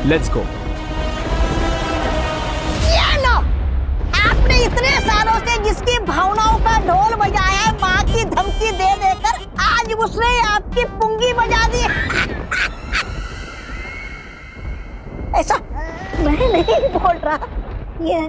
Let's go. ये लो, आपने इतने सालों से जिसकी भावनाओं का ढोल बजाया है, माँ की धमकी दे देकर आज उसने आपकी पुंगी बजा दी। ऐसा मैं नहीं बोल रहा, ये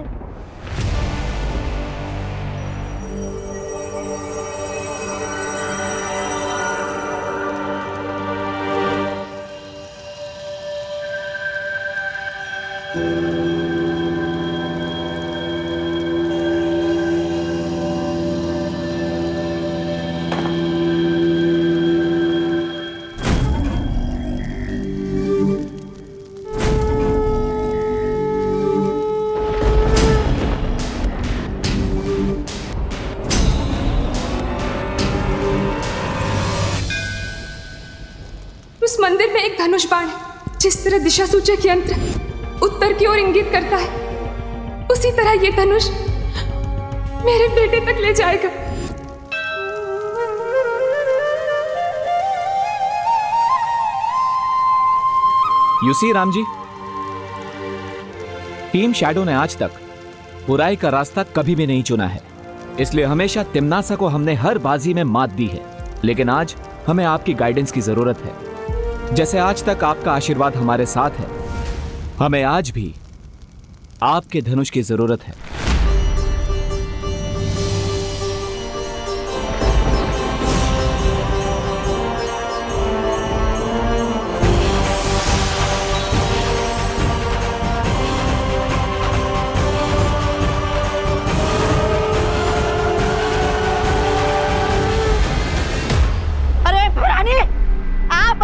उस मंदिर में एक धनुष बाण है। जिस तरह दिशा सूचक यंत्र उत्तर की ओर इंगित करता है, उसी तरह ये धनुष मेरे बेटे तक ले जाएगा। You see Ram ji, team shadow ने आज तक बुराई का रास्ता कभी भी नहीं चुना है, इसलिए हमेशा तिम्नासा को हमने हर बाजी में मात दी है। लेकिन आज हमें आपकी गाइडेंस की जरूरत है। जैसे आज तक आपका आशीर्वाद हमारे साथ है, हमें आज भी आपके धनुष की जरूरत है।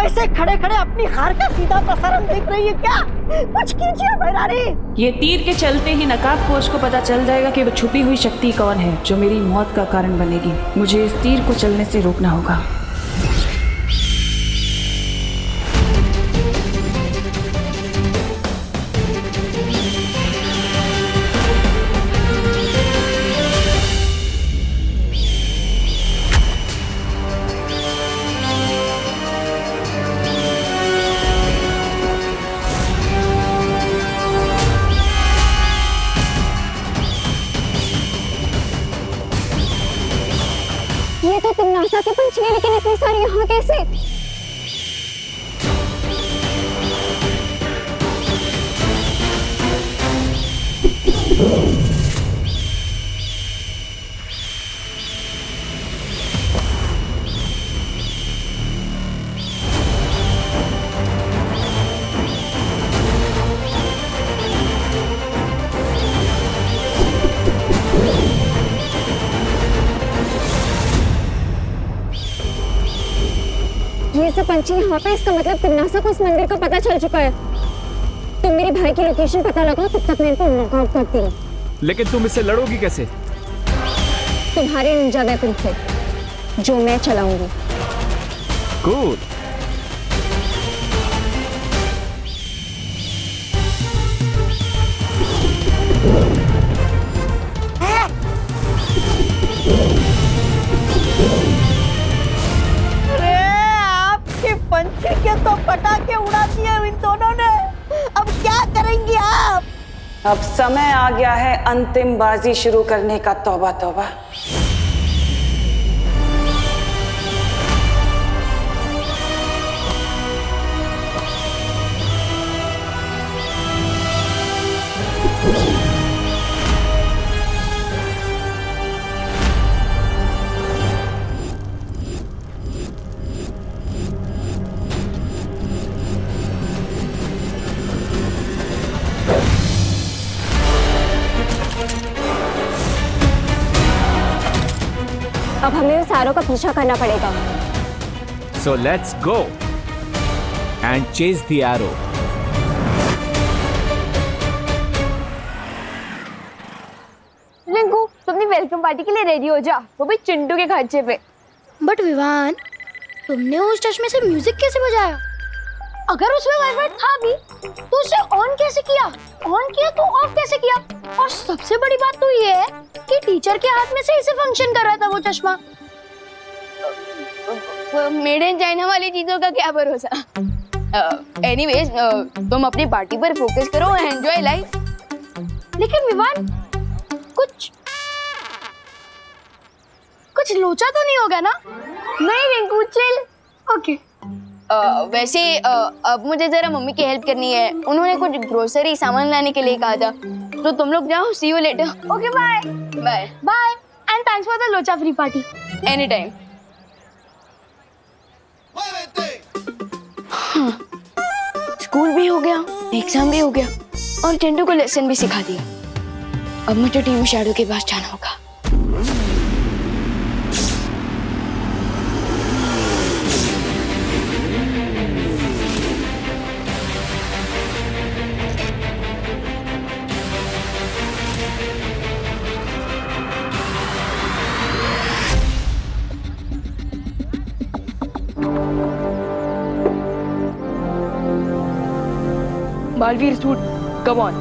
ऐसे खड़े खड़े अपनी हार का सीधा प्रसारण देख रही है क्या? कुछ कीजिए भैरानी। ये तीर के चलते ही नकाब कोश को पता चल जाएगा कि वो छुपी हुई शक्ति कौन है जो मेरी मौत का कारण बनेगी। मुझे इस तीर को चलने से रोकना होगा। ये तो तिम्नासा के पंछी है, लेकिन इतनी सारी यहाँ कैसे? ये सब पंछी यहाँ पे, इसका मतलब तिम्नासा को इस मंदिर का पता चल चुका है। तुम मेरे भाई की लोकेशन पता लगाओ, तब तक मैं इनको नॉकआउट करती हूँ। लेकिन तुम इससे लड़ोगी कैसे? तुम्हारे निंजा वेपन से, जो मैं चलाऊंगी। कूल। पंछी के तो पटाखे उड़ा दिए इन दोनों ने, अब क्या करेंगे आप? अब समय आ गया है अंतिम बाजी शुरू करने का। तौबा तौबा। अब हमें उस आरो का पीछा करना पड़ेगा। So let's go and chase the arrow. Rinku, तुम अपनी वेलकम पार्टी के लिए रेडी हो जा, वो भी चिंटू के खर्चे पे। बट विवान, तुमने उस चश्मे से म्यूजिक कैसे बजाया? अगर उसमें वाइब्रेट था भी तो उसे ऑन कैसे किया? ऑन किया तो ऑफ कैसे किया? और सबसे बड़ी बात तो ये है कि टीचर के हाथ में से इसे फंक्शन कर रहा था वो चश्मा। मेड इन चाइना वाली चीजों का क्या भरोसा। एनीवेज तुम अपनी पार्टी पर फोकस करो, एंजॉय लाइफ। लेकिन विवान कुछ लोचा तो नहीं होगा ना? नहीं रिंकू चिल। ओके। वैसे अब मुझे जरा मम्मी की हेल्प करनी है, उन्होंने कुछ ग्रोसरी सामान लाने के लिए कहा था, तो तुम लोग जाओ, see you later. Okay bye bye bye and thanks for the लोचा free party. Any time. School भी हो गया, एग्जाम भी हो गया और टेंटू को लेसन भी सिखा दिया। अब मुझे टीम शैडो के पास जाना होगा। Balveer suit, come on.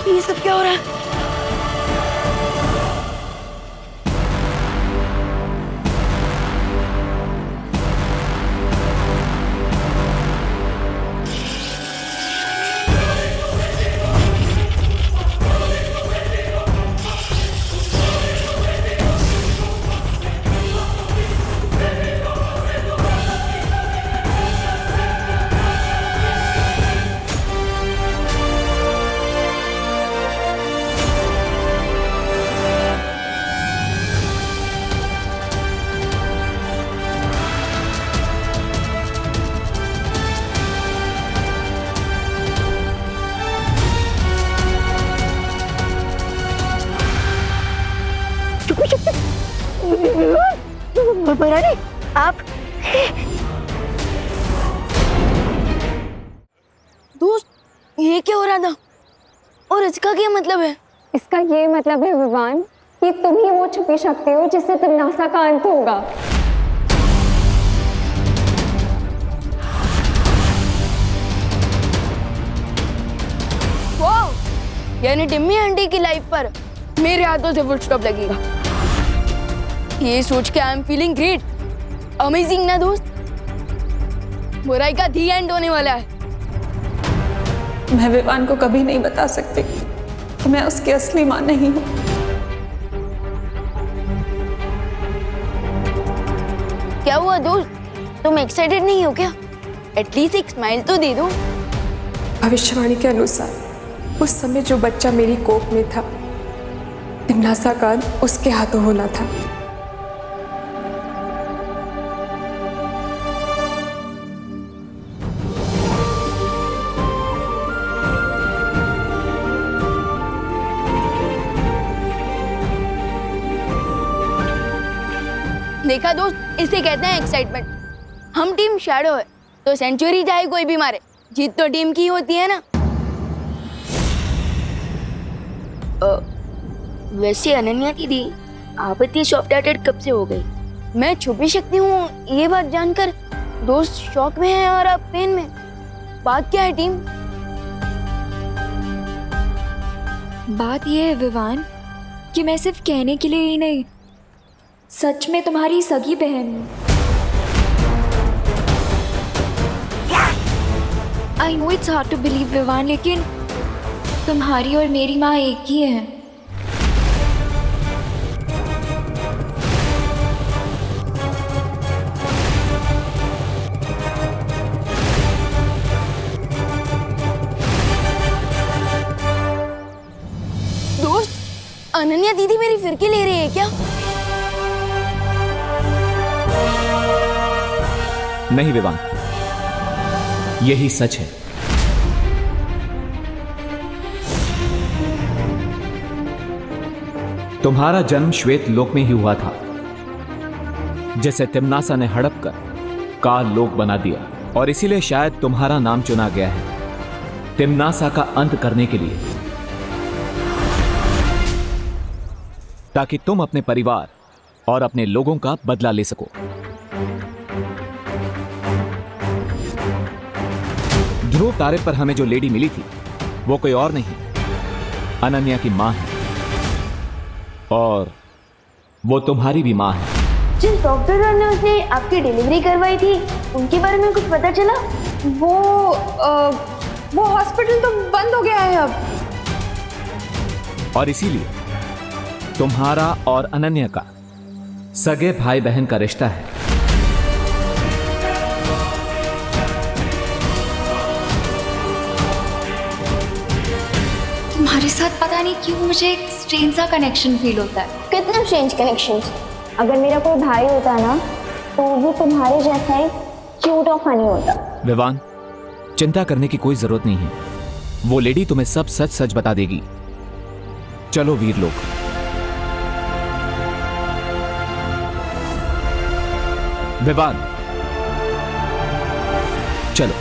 ये सब क्या हो रहा है? आप दोस्त, ये क्या हो रहा था और इसका क्या मतलब है? इसका ये मतलब है विवान कि तुम ही वो छुपी शक्ति हो जिससे तिमनासा का अंत होगा। वाह, यानी टिम्मी आंटी की लाइफ पर मेरे हाथों से फुल स्टॉप लगेगा। ये सोच के I am feeling great, amazing ना दोस्त। बुराई का दी एंड होने वाला है। मैं विवान को कभी नहीं बता सकती कि मैं उसकी असली मां नहीं हूँ। क्या हुआ दोस्त, तुम एक्साइटेड नहीं हो क्या? एटलीस्ट एक स्माइल तो दे दो। भविष्यवाणी के अनुसार उस समय जो बच्चा मेरी कोख में था, तिमनासा का अंत उसके हाथों होना था। देखा दोस्त, इसे कहते हैं एक्साइटमेंट। हम टीम शैडो है तो सेंचुरी चाहे कोई भी मारे, जीत तो टीम की होती है ना। वैसे अनन्या दीदी, आप इतनी सॉफ्ट हार्टेड कब से हो गई? मैं छुपी शक्ति हूँ, ये बात जानकर दोस्त शॉक में है और आप पेन में। बात क्या है टीम? बात यह है विवान कि मैं सिर्फ कहने के लिए ही नहीं, सच में तुम्हारी सगी बहन हूँ। I know it's hard to believe Vivan, लेकिन तुम्हारी और मेरी माँ एक ही है। दोस्त, अनन्या दीदी मेरी फिरकी ले रही है क्या? नहीं विवान, यही सच है। तुम्हारा जन्म श्वेत लोक में ही हुआ था, जिसे तिम्नासा ने हड़प कर काल लोक बना दिया, और इसीलिए शायद तुम्हारा नाम चुना गया है तिम्नासा का अंत करने के लिए, ताकि तुम अपने परिवार और अपने लोगों का बदला ले सको। ध्रुव तारे पर हमें जो लेडी मिली थी वो कोई और नहीं, अनन्या की मां है, और वो तुम्हारी भी मां है। जिस डॉक्टर ने उसने आपकी डिलीवरी करवाई थी, उनके बारे में कुछ पता चला? वो हॉस्पिटल तो बंद हो गया है अब। और इसीलिए तुम्हारा और अनन्या का सगे भाई बहन का रिश्ता है। तुम्हारे साथ पता नहीं क्यों मुझे एक स्ट्रेंज सा कनेक्शन फील होता है। कितने स्ट्रेंज कनेक्शंस। अगर मेरा कोई भाई होता ना, तो वो तुम्हारे जैसा ही क्यूट और फनी होता। विवान, चिंता करने की कोई जरूरत नहीं है, वो लेडी तुम्हें सब सच सच बता देगी। चलो वीर लोग। विवान, चलो।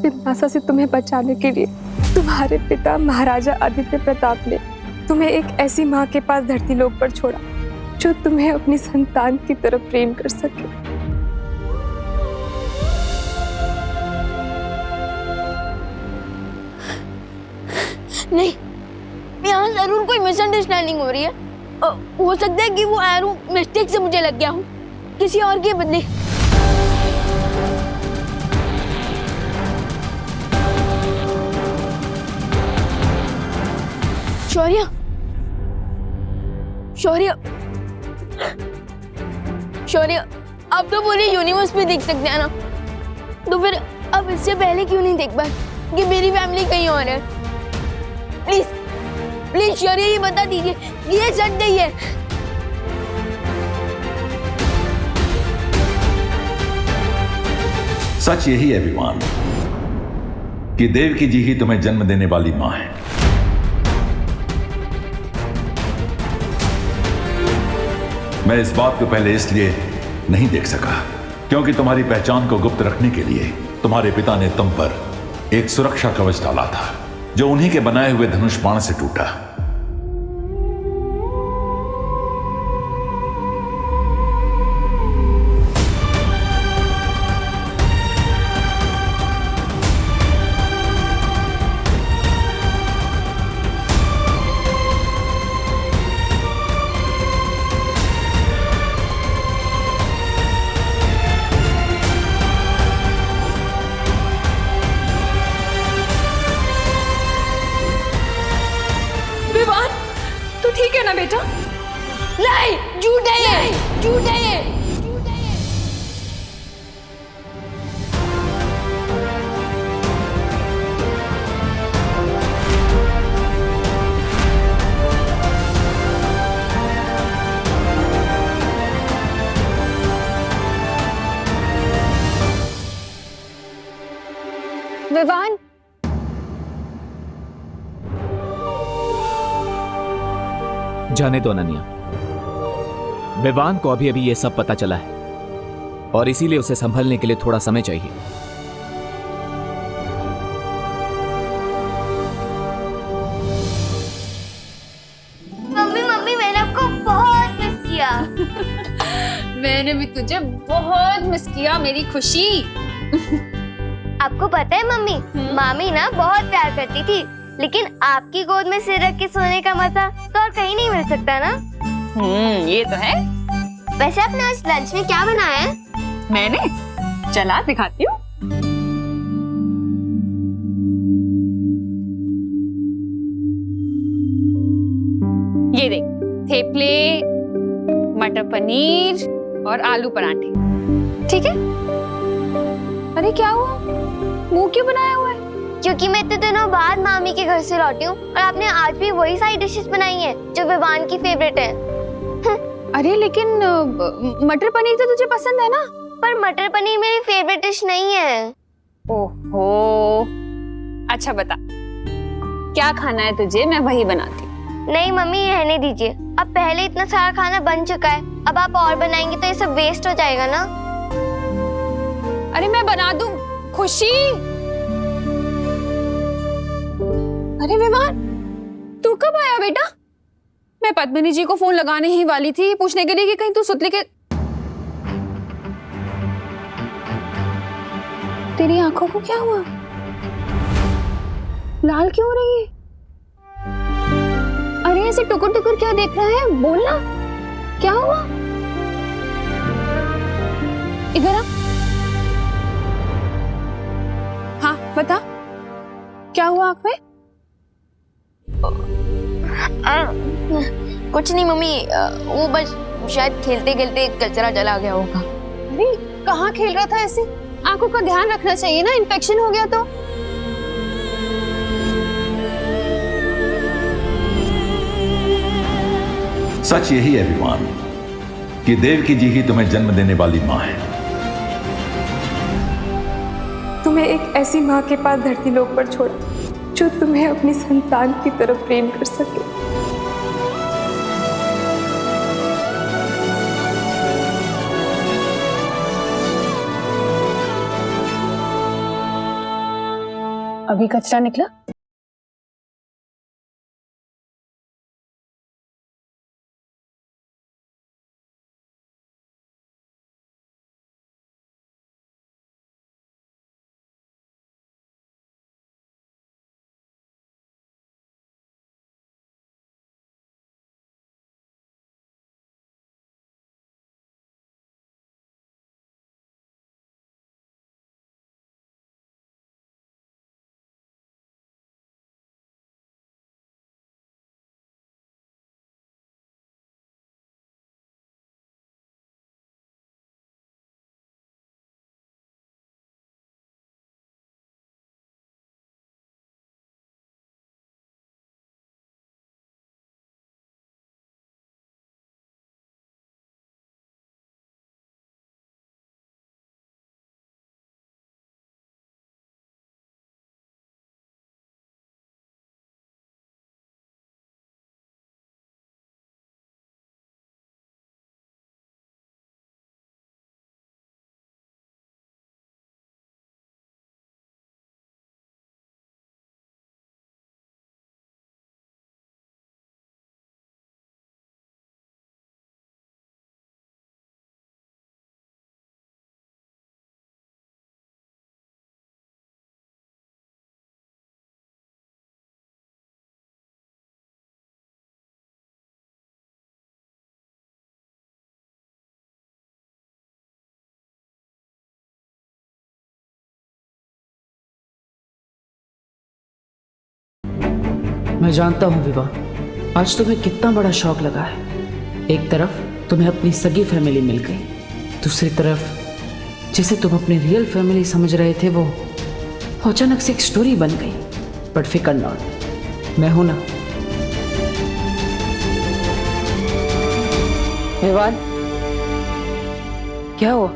तिम्नासा से तुम्हें बचाने के लिए तुम्हारे पिता महाराजा आदित्य प्रताप ने तुम्हें एक ऐसी माँ के पास धरती लोक पर छोड़ा जो तुम्हें अपनी संतान की तरह प्रेम कर सके। नहीं, यहाँ जरूर कोई मिसअंडरस्टैंडिंग हो रही है। हो सकता है कि वो एरो मिस्टेक से मुझे लग गया हूँ, किसी और के बदले। शौर्य, शौर्य, शौर्य, आप तो पूरे यूनिवर्स में देख सकते हैं ना, तो फिर अब इससे पहले क्यों नहीं देख पाए कि मेरी फैमिली कहीं और है? प्लीज प्लीज शौर्य, ये बता दीजिए कि ये सच नहीं है। सच यही है विमान कि देवकी जी ही तुम्हें जन्म देने वाली मां है। मैं इस बात को पहले इसलिए नहीं देख सका क्योंकि तुम्हारी पहचान को गुप्त रखने के लिए तुम्हारे पिता ने तुम पर एक सुरक्षा कवच डाला था, जो उन्हीं के बनाए हुए धनुष बाण से टूटा। ठीक है ना बेटा? नहीं, झूठ है ये, झूठ है ये। विवान, जाने दो अनन्या, विवान को अभी अभी यह सब पता चला है और इसीलिए उसे संभलने के लिए थोड़ा समय चाहिए। मम्मी मम्मी, मैंने आपको बहुत मिस किया। मैंने भी तुझे बहुत मिस किया मेरी खुशी। आपको पता है मम्मी, मामी ना बहुत प्यार करती थी, लेकिन आपकी गोद में सिर रख के सोने का मजा तो और कहीं नहीं मिल सकता ना। ये तो है। वैसे आपने आज लंच में क्या बनाया है? मैंने, चला दिखाती हूँ। ये देख, थेपले, मटर पनीर और आलू पराठे। ठीक है? अरे क्या हुआ, मुंह क्यों बनाया हुआ है? क्योंकि मैं इतने दिनों बाद मामी के घर से लौटी हूँ और आपने आज भी वही सारी डिशेस बनाई हैं जो विवान की फेवरेट है। अरे लेकिन मटर पनीर तो तुझे पसंद है ना? पर मटर पनीर मेरी फेवरेट डिश नहीं है। ओहो, अच्छा बता क्या खाना है तुझे, मैं वही बनाती। नहीं मम्मी, रहने दीजिए, अब पहले इतना सारा खाना बन चुका है, अब आप और बनाएंगे तो ये सब वेस्ट हो जाएगा ना। अरे मैं बना दूं। खुशी, अरे विवान, तू कब आया बेटा? मैं पद्मिनी जी को फोन लगाने ही वाली थी पूछने के लिए कि कहीं तू सुतली के। तेरी आंखों को क्या हुआ, लाल क्यों हो रही है? अरे ऐसे टुकुर टुकुर क्या देख रहा है, बोलना क्या हुआ? इधर आ। हाँ बता, क्या हुआ आंख में? कुछ नहीं मम्मी, वो बस शायद खेलते खेलते कचरा चला गया होगा। अरे कहाँ खेल रहा था ऐसे? आंखों का ध्यान रखना चाहिए ना, इन्फेक्शन हो गया तो। सच यही है विवान कि देवकी जी ही तुम्हें जन्म देने वाली माँ है। तुम्हें एक ऐसी माँ के पास धरती लोक पर छोड़ा जो तुम्हें अपनी संतान की तरफ प्रेम कर सके। अभी कचरा निकला? मैं जानता हूँ विवाह, आज तुम्हें कितना बड़ा शौक लगा है। एक तरफ तुम्हें अपनी सगी फैमिली मिल गई, दूसरी तरफ जिसे तुम अपनी रियल फैमिली समझ रहे थे वो अचानक से एक स्टोरी बन गई। बट फिकर नॉट, मैं हूं ना। विवाद, क्या हुआ?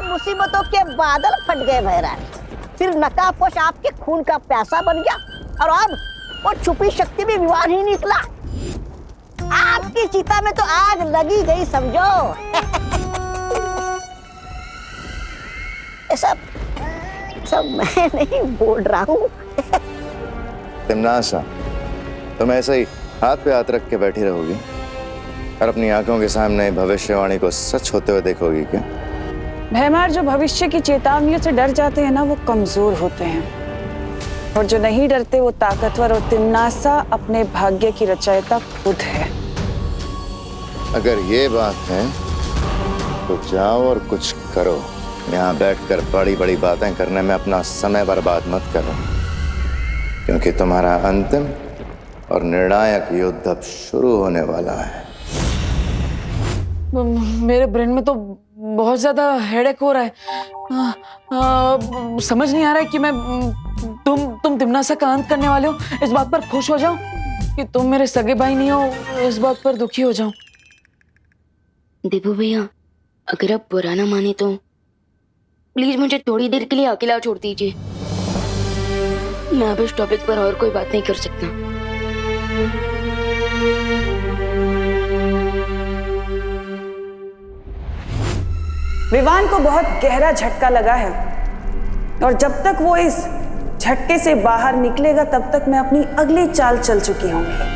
मुसीबतों के बादल फट गए भैरानी। फिर नकाबपोश आपके खून का प्यासा बन गया और अब वो छुपी शक्ति भी विवान ही निकला। आपकी चिता में तो आग लगी गई समझो। ये सब मैं नहीं बोल रहा हूँ। तिमनासा, तुम ऐसे ही हाथ पे हाथ रख के बैठी रहोगी और अपनी आंखों के सामने भविष्यवाणी को सच होते हुए देखोगी क्या? भैमार, जो भविष्य की चेतावनियों से डर जाते हैं ना, वो कमजोर होते हैं, और जो नहीं डरते वो ताकतवर। और तिमनासा अपने भाग्य की रचयिता खुद है। अगर ये बात है तो जाओ और कुछ करो। यहाँ बैठकर बड़ी बड़ी बातें करने में अपना समय बर्बाद मत करो, क्योंकि तुम्हारा अंतिम और निर्णायक युद्ध अब शुरू होने वाला है। मेरे ब्रेन में तो बहुत ज्यादा हेडेक हो रहा है। समझ नहीं आ रहा है कि मैं तुम तिमनासा का अंत करने वाले हो इस बात पर खुश हो जाऊं, कि तुम मेरे सगे भाई नहीं हो इस बात पर दुखी हो जाऊं। देबू भैया, अगर आप बुरा ना माने तो प्लीज मुझे थोड़ी देर के लिए अकेला छोड़ दीजिए। मैं अब इस टॉपिक पर और कोई बात नहीं कर सकता। विवान को बहुत गहरा झटका लगा है, और जब तक वो इस झटके से बाहर निकलेगा तब तक मैं अपनी अगली चाल चल चुकी होंगी।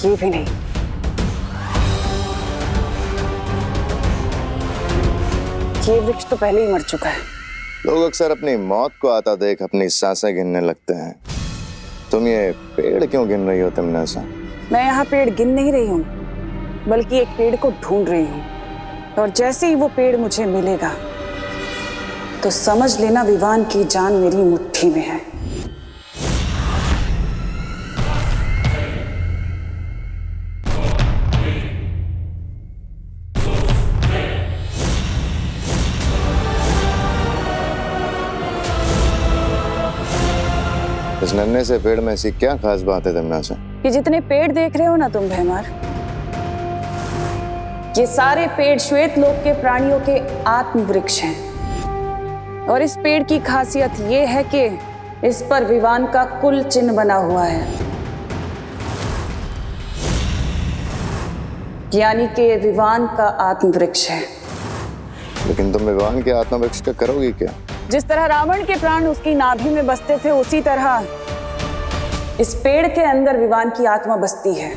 ये भी नहीं। ये वृक्ष तो पहले ही मर चुका है। लोग अक्सर अपनी मौत को आता देख अपनी सांसें गिनने लगते हैं। तुम ये पेड़ क्यों गिन रही हो तिमनासा? मैं यहाँ पेड़ गिन नहीं रही हूँ, बल्कि एक पेड़ को ढूंढ रही हूँ, और जैसे ही वो पेड़ मुझे मिलेगा तो समझ लेना विवान की जान मेरी मुट्ठी में है। इस नन्हे से पेड़ में ऐसी क्या खास बात है तिमनासा? ये जितने पेड़ देख रहे हो ना तुम भैमार, ये सारे पेड़ श्वेत लोक के प्राणियों के आत्म वृक्ष हैं। और इस पेड़ की खासियत ये है कि इस पर विवान का कुल चिन्ह बना हुआ है, यानी कि ये विवान का आत्म वृक्ष है। लेकिन तुम विवान के आत्म वृक्ष का करोगी क्या? जिस तरह रावण के प्राण उसकी नाभि में बसते थे, उसी तरह इस पेड़ के अंदर विवान की आत्मा बसती है।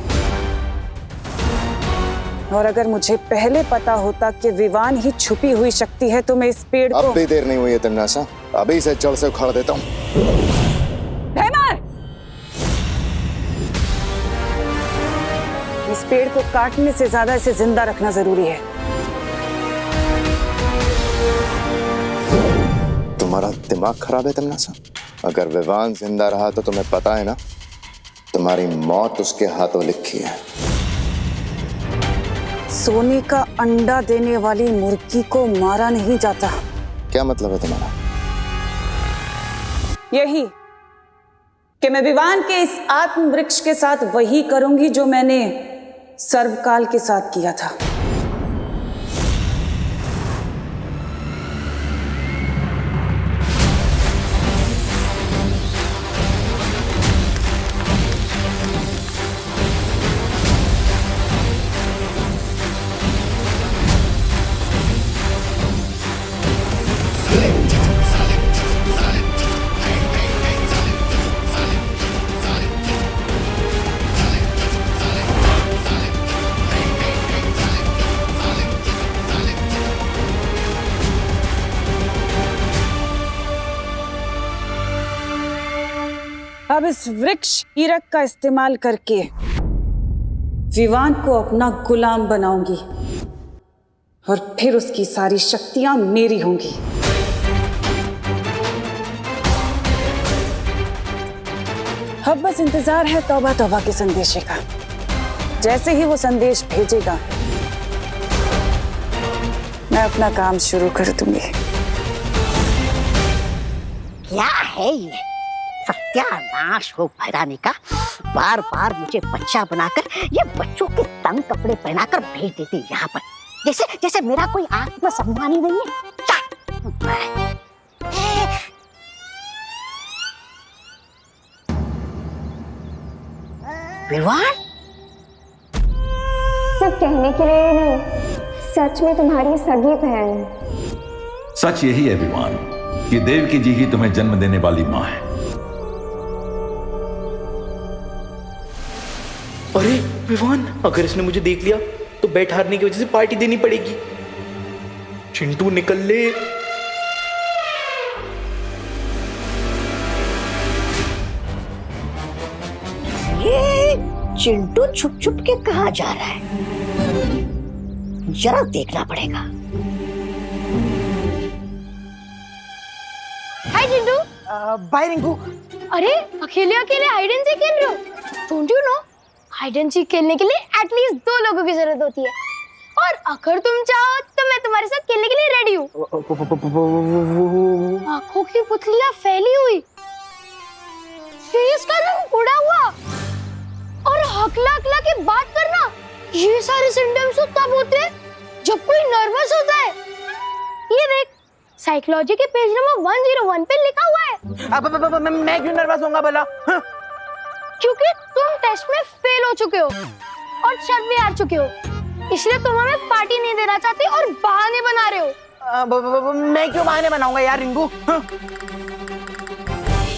और अगर मुझे पहले पता होता कि विवान ही छुपी हुई शक्ति है तो मैं इस पेड़ को... अब भी देर नहीं हुई है तिमनासा, अभी से जड़ से उखाड़ देता हूँ। भैमार! इस पेड़ को काटने से ज्यादा इसे जिंदा रखना जरूरी है। तुम्हारा दिमाग खराब है तिमनासा? अगर विवान जिंदा रहा तो तुम्हें पता है ना, तुम्हारी मौत उसके हाथों लिखी है। सोने का अंडा देने वाली मुर्गी को मारा नहीं जाता। क्या मतलब है तुम्हारा? यही कि मैं विवान के इस आत्म वृक्ष के साथ वही करूंगी जो मैंने सर्वकाल के साथ किया था। अब इस वृक्ष हीरक का इस्तेमाल करके विवान को अपना गुलाम बनाऊंगी, और फिर उसकी सारी शक्तियां मेरी होंगी। अब बस इंतजार है तौबा तौबा के संदेशे का। जैसे ही वो संदेश भेजेगा मैं अपना काम शुरू कर दूंगी। क्या है ये सत्यानाश हो भैरानी का। बार बार मुझे बच्चा बनाकर ये बच्चों के तंग कपड़े पहनाकर भेज देती यहाँ पर, जैसे जैसे मेरा कोई आत्मसम्मान ही नहीं है। विवान सब कहने के लिए नहीं, सच में तुम्हारी सगी बहन है। सच यही है विवान कि देवकी जी ही तुम्हें जन्म देने वाली मां है। अरे विवान, अगर इसने मुझे देख लिया तो बैट हारने की वजह से पार्टी देनी पड़ेगी। चिंटू निकल ले। ये चिंटू छुप छुप के कहाँ जा रहा है, जरा देखना पड़ेगा। हाय चिंटू। बाय रिंकू। अरे अकेले अकेले हाइड एंड सीक खेल रहे हो? Don't you know hide and seek खेलने के लिए एटलीस्ट 2 लोगों की जरूरत होती है, और अगर तुम चाहो तो मैं तुम्हारे साथ खेलने के लिए रेडी हूँ। आंखों की पुतलियां फैली हुई, फेस का रंग उड़ा हुआ और हकला हकला के बात करना, ये सारे सिम्टम्स तो तब होते हैं जब कोई नर्वस होता है। ये देख साइकोलॉजी के पेज नंबर 101 पे लिखा हुआ है। मैं क्यों नर्वस होऊंगा भला? क्योंकि तुम टेस्ट में फेल हो चुके हो और शर्त भी हार चुके हो, इसलिए तुम हमें पार्टी नहीं देना चाहते और बहाने बना रहे हो। मैं क्यों बहाने बनाऊंगा यार रिंकू?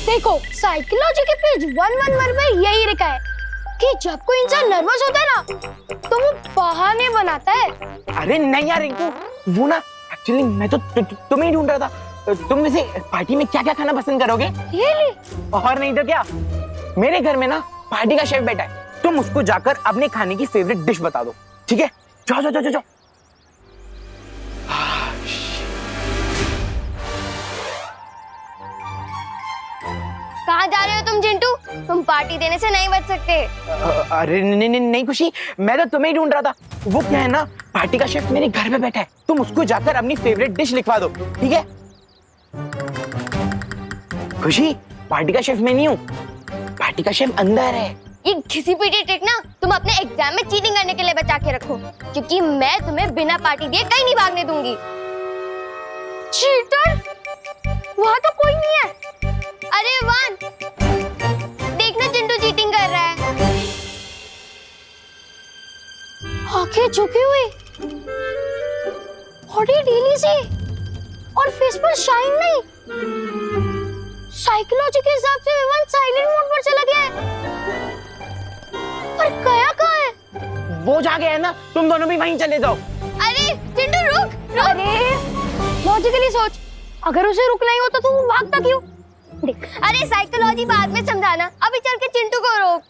देखो साइकोलॉजी के पेज 111 पे यही लिखा है कि जब कोई इंसान नर्वस होता है ना तो वो बहाने बनाता है। अरे नहीं यार रिंकू, वो ना एक्चुअली मैं तो तुम्हें ही ढूंढ रहा था। तुम वैसे पार्टी में क्या क्या खाना पसंद करोगे? Really? और नहीं तो क्या, मेरे घर में ना पार्टी का शेफ बैठा है, तुम उसको जाकर अपने खाने की फेवरेट डिश बता दो, ठीक है? जाओ जाओ जाओ जाओ। कहाँ जा रहे हो तुम चिंटू? तुम पार्टी देने से नहीं बच सकते। अरे नहीं खुशी, मैं तो तुम्हें ही ढूंढ रहा था। वो क्या है ना, पार्टी का शेफ मेरे घर में बैठा है, तुम उसको जाकर अपनी फेवरेट डिश लिखवा दो, ठीक है? खुशी, पार्टी का शेफ मैं नहीं हूँ, पार्टी का शेफ अंदर है। ये घिसी पिटी ट्रिक ना तुम अपने एग्जाम में चीटिंग करने के लिए बचा के रखो, क्योंकि मैं तुम्हें बिना पार्टी दिए कहीं नहीं भागने दूंगी। चीटर? वहाँ तो कोई नहीं है। अरे वान, देखना चिंटू चीटिंग कर रहा है। आंखें झुकी हुई, बॉडी ढीली सी और फेस पर शाइन नहीं। साइकोलॉजी के हिसाब से विवान साइलेंट मोड पर चला गया है, पर गया कहाँ है? वो जा गया है ना, तुम दोनों भी वहीं चले जाओ। अरे चिंटू रुक। अरे लॉजिकली सोच, अगर उसे रुकना ही होता तो वो भागता क्यों? अरे साइकोलॉजी बाद में समझाना, अभी चल के चिंटू को रोक।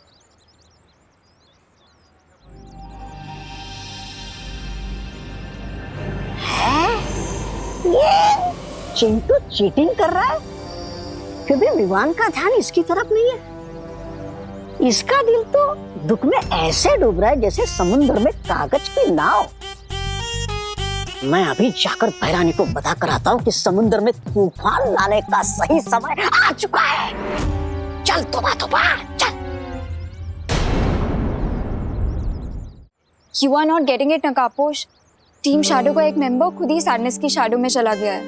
ये चिंटू चीटिंग कर रहा है, क्योंकि विवान का ध्यान इसकी तरफ नहीं है। इसका दिल तो दुख में ऐसे डूब रहा है जैसे समुद्र में कागज की नाव। मैं अभी जाकर भैरानी को बता कर आता हूँ कि समुद्र में तूफान लाने का सही समय आ चुका है। चल तोबा तोबा चल। You are not getting it, नकापोश। टीम शैडो का एक मेंबर खुद ही सैडनेस की शैडो में चला गया है।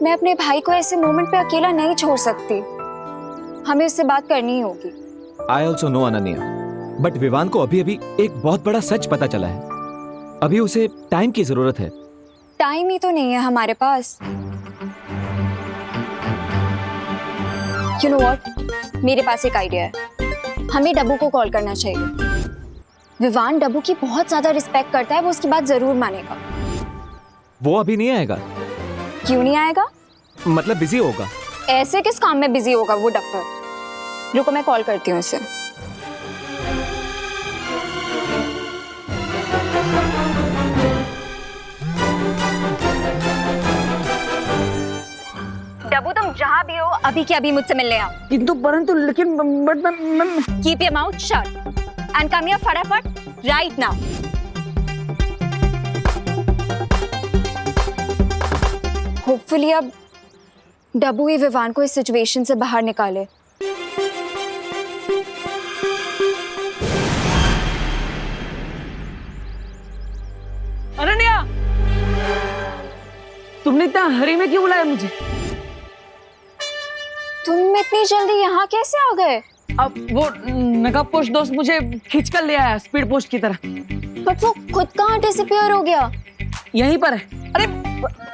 मैं अपने भाई को ऐसे मोमेंट पे अकेला नहीं छोड़ सकती, हमें उससे बात करनी ही होगी। I also know Ananya, but Vivan को अभी अभी एक बहुत बड़ा सच पता चला है। अभी उसे टाइम की जरूरत है। टाइम ही तो नहीं है हमारे पास। You know what? मेरे पास एक आइडिया है। हमें डब्बू को कॉल करना चाहिए। विवान डब्बू की बहुत ज्यादा रिस्पेक्ट करता है, वो उसकी बात जरूर मानेगा। वो अभी नहीं आएगा। क्यों नहीं आएगा? मतलब बिजी होगा। ऐसे किस काम में बिजी होगा वो डॉक्टर? रुको मैं कॉल करती हूँ उसे। डब्बू तुम जहाँ भी हो अभी के अभी मुझसे मिलने आओ। किंतु परंतु लेकिन keep your mouth shut and come here फटाफट राइट नाउ। होपफुली अब डब्बू ही विवान को इस सिचुएशन से बाहर निकाले। अनन्या, तुमने इतना हरी में क्यों बुलाया मुझे? तुम इतनी जल्दी यहाँ कैसे आ गए? अब वो नकाबपोश दोस्त मुझे खींच कर ले आया स्पीड पोस्ट की तरह। बट वो खुद कहाँ डिसअपीयर हो गया? यहीं पर है। अरे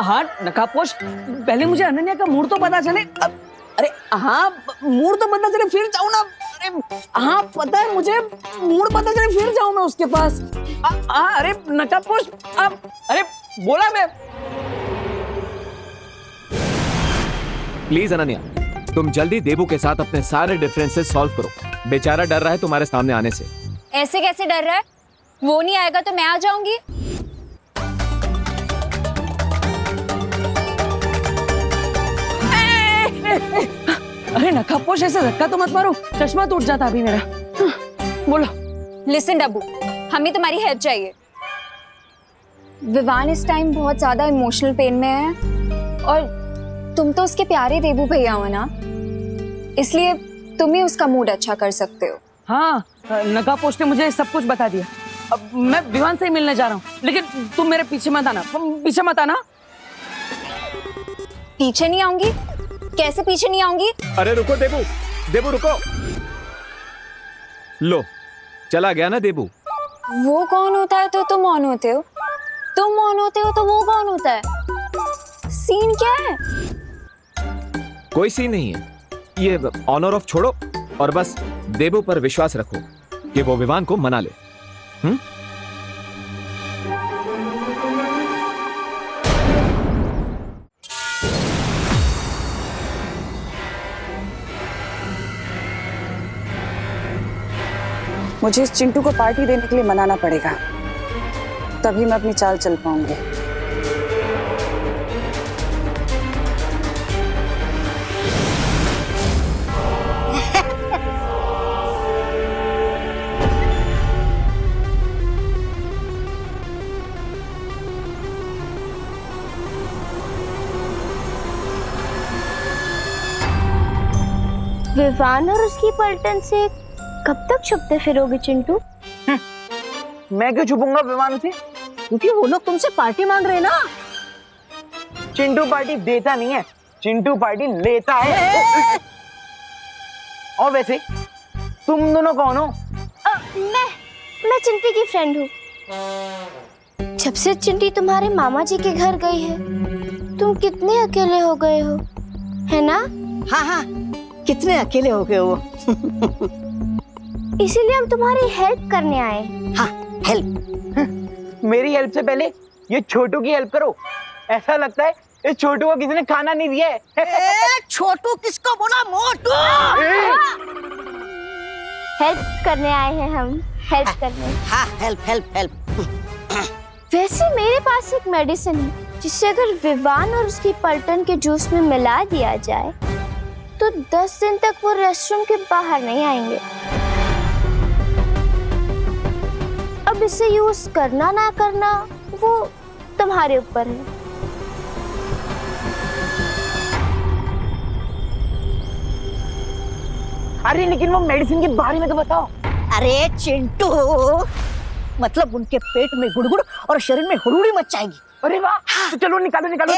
हाँ नकाबपोश, पहले मुझे अनन्या का मूड तो पता चले। अरे हाँ मूड तो पता चले फिर जाऊँ ना। अरे हाँ पता है मुझे, मूड पता चले फिर जाऊँ मैं उसके पास। अरे नकाबपोश, अरे बोला मैं। प्लीज अनन्या, तुम जल्दी देबू के साथ अपने सारे डिफरेंसेस सॉल्व करो। बेचारा डर रहा है तुम्हारे सामने आने से। ऐसे कैसे डर रहा है? वो नहीं आएगा तो मैं आ जाऊंगी। अरे नकाबपोश, ऐसे धक्का तो मत मारो, चश्मा टूट जाता अभी मेरा। बोलो। लिसन डब्बू, हमें तुम्हारी हेल्प चाहिए। विवान इस टाइम बहुत ज्यादा इमोशनल पेन में है और तुम तो उसके प्यारे देबू भैया हो ना, इसलिए तुम ही उसका मूड अच्छा कर सकते हो। हाँ नकाबपोश ने मुझे सब कुछ बता दिया। अब मैं विवान से ही मिलने जा रहा हूँ, लेकिन तुम मेरे पीछे मत आना, पीछे मत आना। पीछे नहीं आऊंगी? कैसे पीछे नहीं आऊंगी? अरे रुको देबू, देबू रुको। लो चला गया ना देबू। वो कौन होता है तो तुम ऑन होते हो, तुम ऑन होते हो तो वो कौन होता है? सीन क्या है? कोई सीन नहीं है, ये ऑनर ऑफ छोड़ो और बस देबू पर विश्वास रखो कि वो विवान को मना ले। मुझे इस चिंटू को पार्टी देने के लिए मनाना पड़ेगा, तभी मैं अपनी चाल चल पाऊंगी। विवान और उसकी पलटन से कब तक छुपते फिरोगे चिंटू? मैं क्यों छुपूंगा विवान से? क्योंकि वो लोग तुमसे पार्टी मांग रहे हैं ना। चिंटू पार्टी देता नहीं है, चिंटू पार्टी लेता है। और वैसे तुम दोनों कौन हो? मैं चिंटी की फ्रेंड हूँ। जब से चिंटी तुम्हारे मामा जी के घर गई है, तुम कितने अकेले हो गए हो, है ना? हाँ हाँ, कितने अकेले हो गए हो। इसीलिए हम तुम्हारी हेल्प करने आए। हाँ हेल्प। मेरी हेल्प से पहले ये छोटू की हेल्प करो। ऐसा लगता है इस छोटू को किसी ने खाना नहीं दिया है। छोटू किसको बोला? मोटू। हेल्प करने आए हैं हम, हेल्प करने। हाँ हेल्प हेल्प हेल्प। वैसे मेरे पास एक मेडिसिन है जिससे अगर विवान और उसकी पलटन के जूस में मिला दिया जाए तो 10 दिन तक वो रेस्टरूम के बाहर नहीं आएंगे। अब इसे यूज करना ना करना वो तुम्हारे ऊपर है। अरे लेकिन वो मेडिसिन के बारे में तो बताओ। अरे चिंटू, मतलब उनके पेट में गुड़गुड़ और शरीर में हुड़ुड़ी मच जाएगी। अरे वाह, तो चलो निकालो निकालो।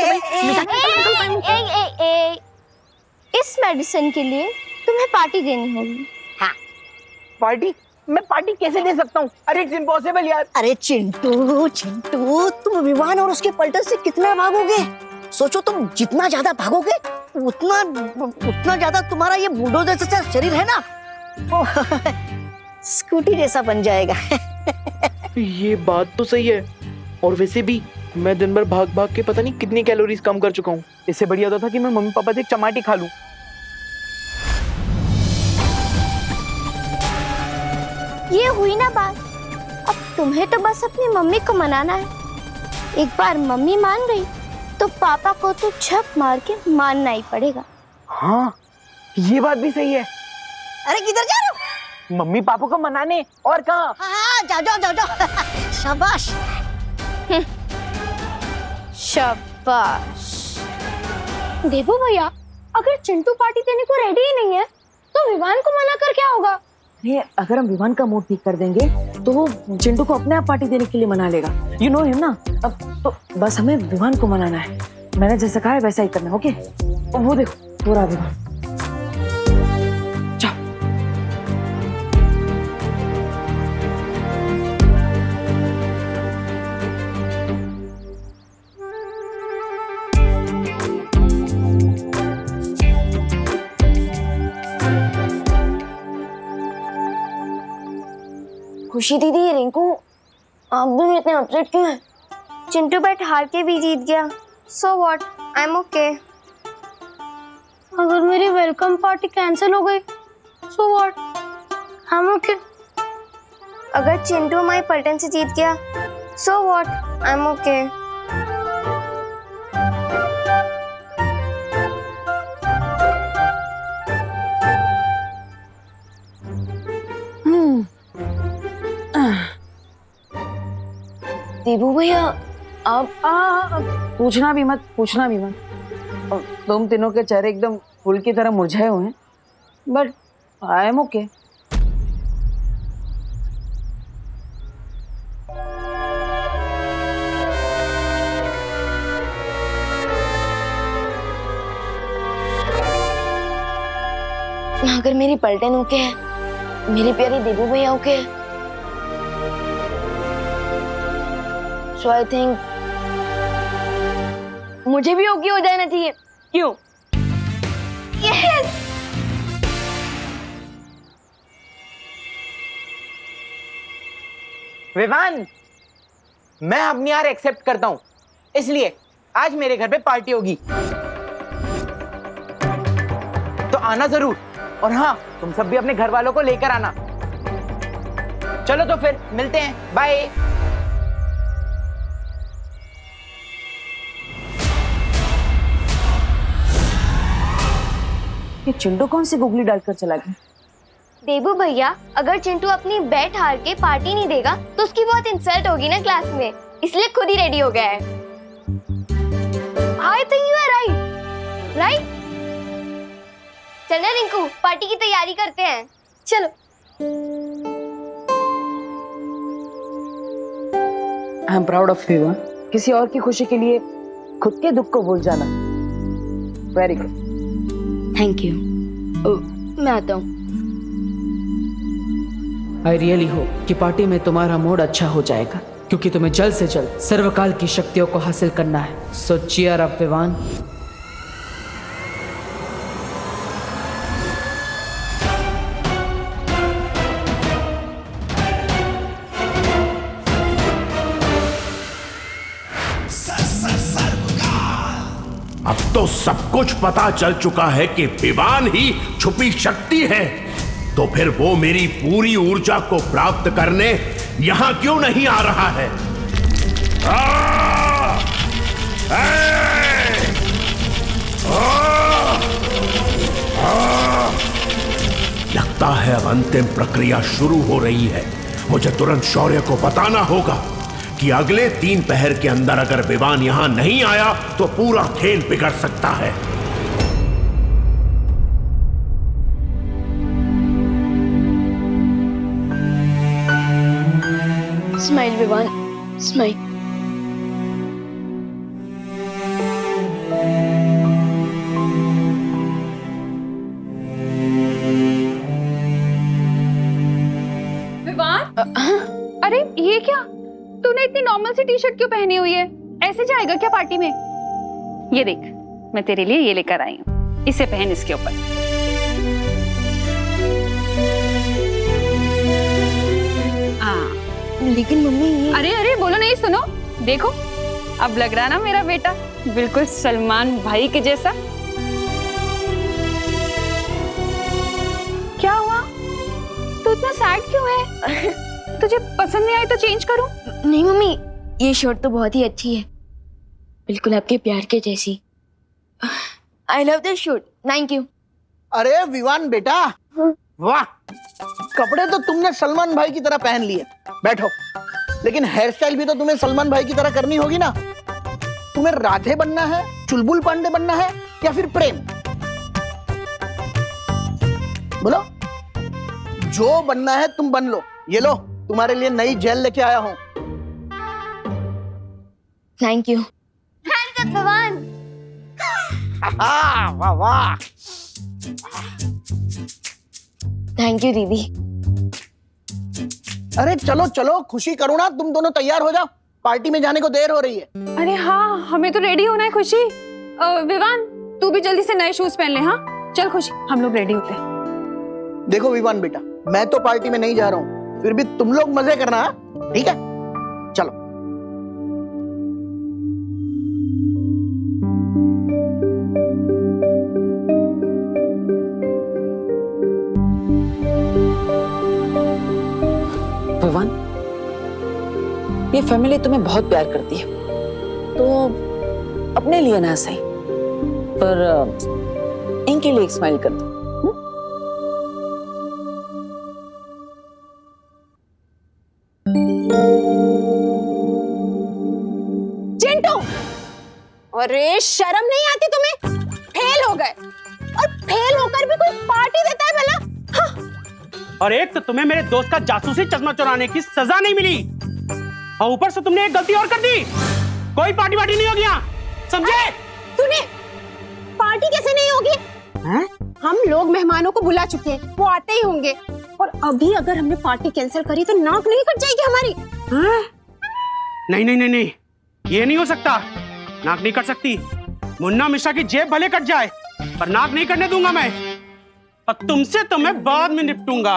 इस मेडिसिन के लिए तुम्हें पार्टी देनी होगी। हाँ पार्टी? मैं पार्टी कैसे दे सकता हूँ? अरे इट्स इम्पॉसिबल यार। अरे चिंटू चिंटू, तुम विवान और उसके पलटन से कितना भागोगे? सोचो, तुम जितना ज्यादा भागोगे उतना ज्यादा तुम्हारा ये बुलडोजर जैसा शरीर है ना, स्कूटी जैसा बन जाएगा। ये बात तो सही है। और वैसे भी मैं दिन भर भाग भाग के पता नहीं कितनी कैलोरीज कम कर चुका हूँ। इससे बढ़िया होता था कि मैं मम्मी पापा से एक चमाटी खा लूं। ये हुई ना बात। अब तुम्हें तो बस अपनी मम्मी को मनाना है। एक बार मम्मी मान गई तो पापा को तो झक मार के मानना ही पड़ेगा। हाँ ये बात भी सही है। अरे किधर जा रहे हो? मम्मी पापा को मनाने, और कहाँ? हाँ, जाओ जाओ जाओ जाओ। शाबाश। शाबाश। देवू भैया, अगर चिंटू पार्टी देने को रेडी ही नहीं है तो विवान को मना कर क्या होगा? ये अगर हम विवान का मूड ठीक कर देंगे तो वो चिंटू को अपने आप पार्टी देने के लिए मना लेगा। यू नो हिम ना। अब तो बस हमें विवान को मनाना है। मैंने जैसा कहा है वैसा ही करना, ओके? वो देखो पूरा विवान। जाओ। खुशी दीदी, रिंकू, आप दोनों इतने अपसेट क्यों हैं? चिंटू बैट हार के भी जीत गया। So what, I am okay. अगर मेरी वेलकम पार्टी कैंसिल हो गई so what, I am okay. अगर चिंटू हमारी पलटन से जीत गया so what, I am okay. Devu भैया, आप पूछना भी मत। तुम तीनों के चेहरे एकदम फूल की तरह मुरझाए हुए हैं, बट आई एम ओके। अगर मेरी पलटन ओके है, मेरे प्यारे देवू भैया ओके है, सो आई थिंक मुझे भी ओके हो जाना चाहिए। क्यों? यस। विवान, मैं अपनी हार एक्सेप्ट करता हूँ, इसलिए आज मेरे घर पे पार्टी होगी, तो आना जरूर। और हाँ, तुम सब भी अपने घर वालों को लेकर आना। चलो तो फिर मिलते हैं, बाय। ये चिंटू कौन सी गुगली डालकर चला गया? देबू भैया, अगर चिंटू अपनी बैट हार के पार्टी नहीं देगा तो उसकी बहुत इंसल्ट होगी ना क्लास में, इसलिए खुद ही रेडी हो गया है। I think you are right, right? चलो रिंकू, पार्टी की तैयारी करते हैं, चलो। I am proud of you. किसी और की खुशी के लिए खुद के दुख को भूल जाना, वेरी गुड। Thank you. मैं आता हूँ। आई रियली होप कि पार्टी में तुम्हारा मूड अच्छा हो जाएगा, क्योंकि तुम्हें जल्द से जल्द सर्वकाल की शक्तियों को हासिल करना है। सो चीयर अप विवान। अब तो सब कुछ पता चल चुका है कि विवान ही छुपी शक्ति है, तो फिर वो मेरी पूरी ऊर्जा को प्राप्त करने यहां क्यों नहीं आ रहा है? लगता है अब अंतिम प्रक्रिया शुरू हो रही है। मुझे तुरंत शौर्य को बताना होगा कि अगले 3 पहर के अंदर अगर विवान यहां नहीं आया तो पूरा खेल बिगड़ सकता है। Smile Vivaan, smile. विवान, अरे ये क्या? तूने इतनी नॉर्मल सी टी शर्ट क्यों पहनी हुई है? ऐसे जाएगा क्या पार्टी में? ये देख, मैं तेरे लिए ये लेकर आई हूँ, इसे पहन इसके ऊपर। लेकिन मम्मी ये... अरे अरे बोलो नहीं, सुनो, देखो अब लग रहा ना मेरा बेटा बिल्कुल सलमान भाई के जैसा। क्या हुआ? तू इतना सैड क्यों है? तुझे पसंद नहीं आई तो चेंज करूं? नहीं मम्मी, ये शर्ट तो बहुत ही अच्छी है, बिल्कुल आपके प्यार के जैसी। I love this shirt, thank you. अरे विवान बेटा, वाह, कपड़े तो तुमने सलमान भाई की तरह पहन लिए। बैठो। लेकिन हेयर स्टाइल भी तो तुम्हें सलमान भाई की तरह करनी होगी ना। तुम्हें राधे बनना है, चुलबुल पांडे बनना है, या फिर प्रेम? बोलो। जो बनना है तुम बन लो। ये लो, तुम्हारे लिए नई जेल लेके आया हूं। Thank you Vivan. वाह वाह। थैंक यू दीदी। अरे चलो चलो, खुशी करो ना, तुम दोनों तैयार हो जाओ, पार्टी में जाने को देर हो रही है। अरे हाँ, हमें तो रेडी होना है खुशी। विवान, तू भी जल्दी से नए शूज पहन ले। हाँ चल खुशी, हम लोग रेडी होते हैं। देखो विवान बेटा, मैं तो पार्टी में नहीं जा रहा हूँ, फिर भी तुम लोग मजे करना, ठीक है? चलो। विवान, ये फैमिली तुम्हें बहुत प्यार करती है, तो अपने लिए ना सही पर इनके लिए एक स्माइल कर दो। चिंटू, अरे शर्म नहीं आती तुम्हें? फेल हो गए और फेल होकर भी कोई पार्टी देता है भला? हाँ। और एक तो तुम्हें मेरे दोस्त का जासूसी चश्मा चुराने की सजा नहीं मिली, और ऊपर से तुमने एक गलती और कर दी। कोई पार्टी वार्टी नहीं होगी यहाँ, समझे? तूने पार्टी कैसे नहीं होगी? हैं? हम लोग मेहमानों को बुला चुके हैं, वो आते ही होंगे, और अभी अगर हमने पार्टी कैंसिल करी तो नाक नहीं कट जाएगी हमारी। हाँ? नहीं नहीं नहीं नहीं, ये नहीं हो सकता। नाक नहीं कट सकती। मुन्ना मिश्रा की जेब भले कट जाए, पर नाक नहीं कटने दूंगा मैं। और तुमसे तो मैं बाद में निपटूंगा,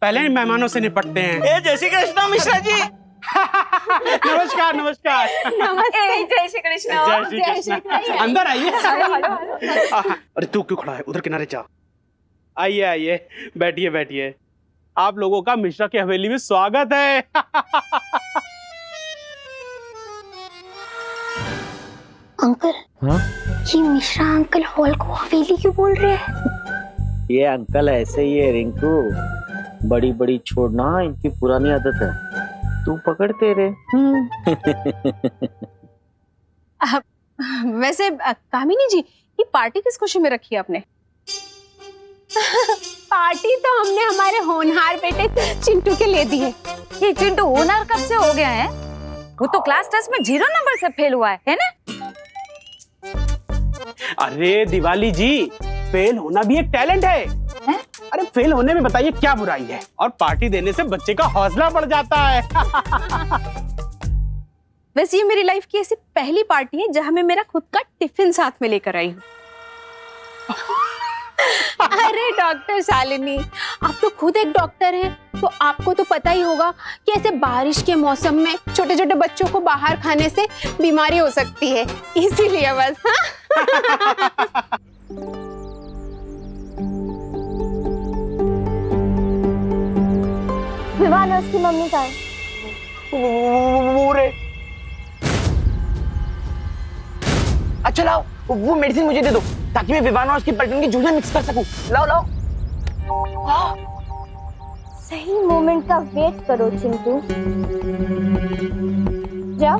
पहले मेहमानों से निपटते हैं। जय श्री कृष्ण मिश्रा जी। नमस्कार नमस्कार। नमस्ते। जय श्री कृष्ण। जय श्री कृष्ण। अंदर आइए। अरे तू क्यों खड़ा है, उधर किनारे जा। आइए आइए, बैठिए बैठिए। आप लोगों का मिश्रा की हवेली में स्वागत है। अंकल, ये मिश्रा अंकल हॉल को हवेली क्यों बोल रहे हैं? ये अंकल ऐसे ही है रिंकू, बड़ी बड़ी छोड़ना इनकी पुरानी आदत है, तू पकड़ते रे। वैसे कामिनी जी, ये पार्टी किस खुशी में रखी है आपने? पार्टी तो हमने हमारे होनहार बेटे चिंटू के लिए दी है। ये चिंटू होनहार कब से हो गया है? वो तो क्लास टेस्ट में 0 नंबर से फेल हुआ है ना? अरे दिवाली जी, फेल होना भी एक टैलेंट है। अरे फेल होने में बताइए क्या बुराई है, और पार्टी देने से बच्चे का हौसला बढ़ जाता है। वैसे ये मेरी लाइफ की ऐसी पहली पार्टी है जहां मैं मेरा खुद का टिफिन साथ में लेकर आई हूँ। अरे डॉक्टर शालिनी, आप तो खुद एक डॉक्टर हैं, तो आपको तो पता ही होगा कि ऐसे बारिश के मौसम में छोटे छोटे बच्चों को बाहर खाने से बीमारी हो सकती है, इसीलिए बस। हाँ? विवान और उसकी मम्मी का है। अच्छा लाओ, वो मेडिसिन मुझे दे दो, ताकि मैं विवान और उसकी पलटन की जूस मिक्स कर सकूं। लाओ लाओ। सही मोमेंट का वेट करो चिंटू। जाओ,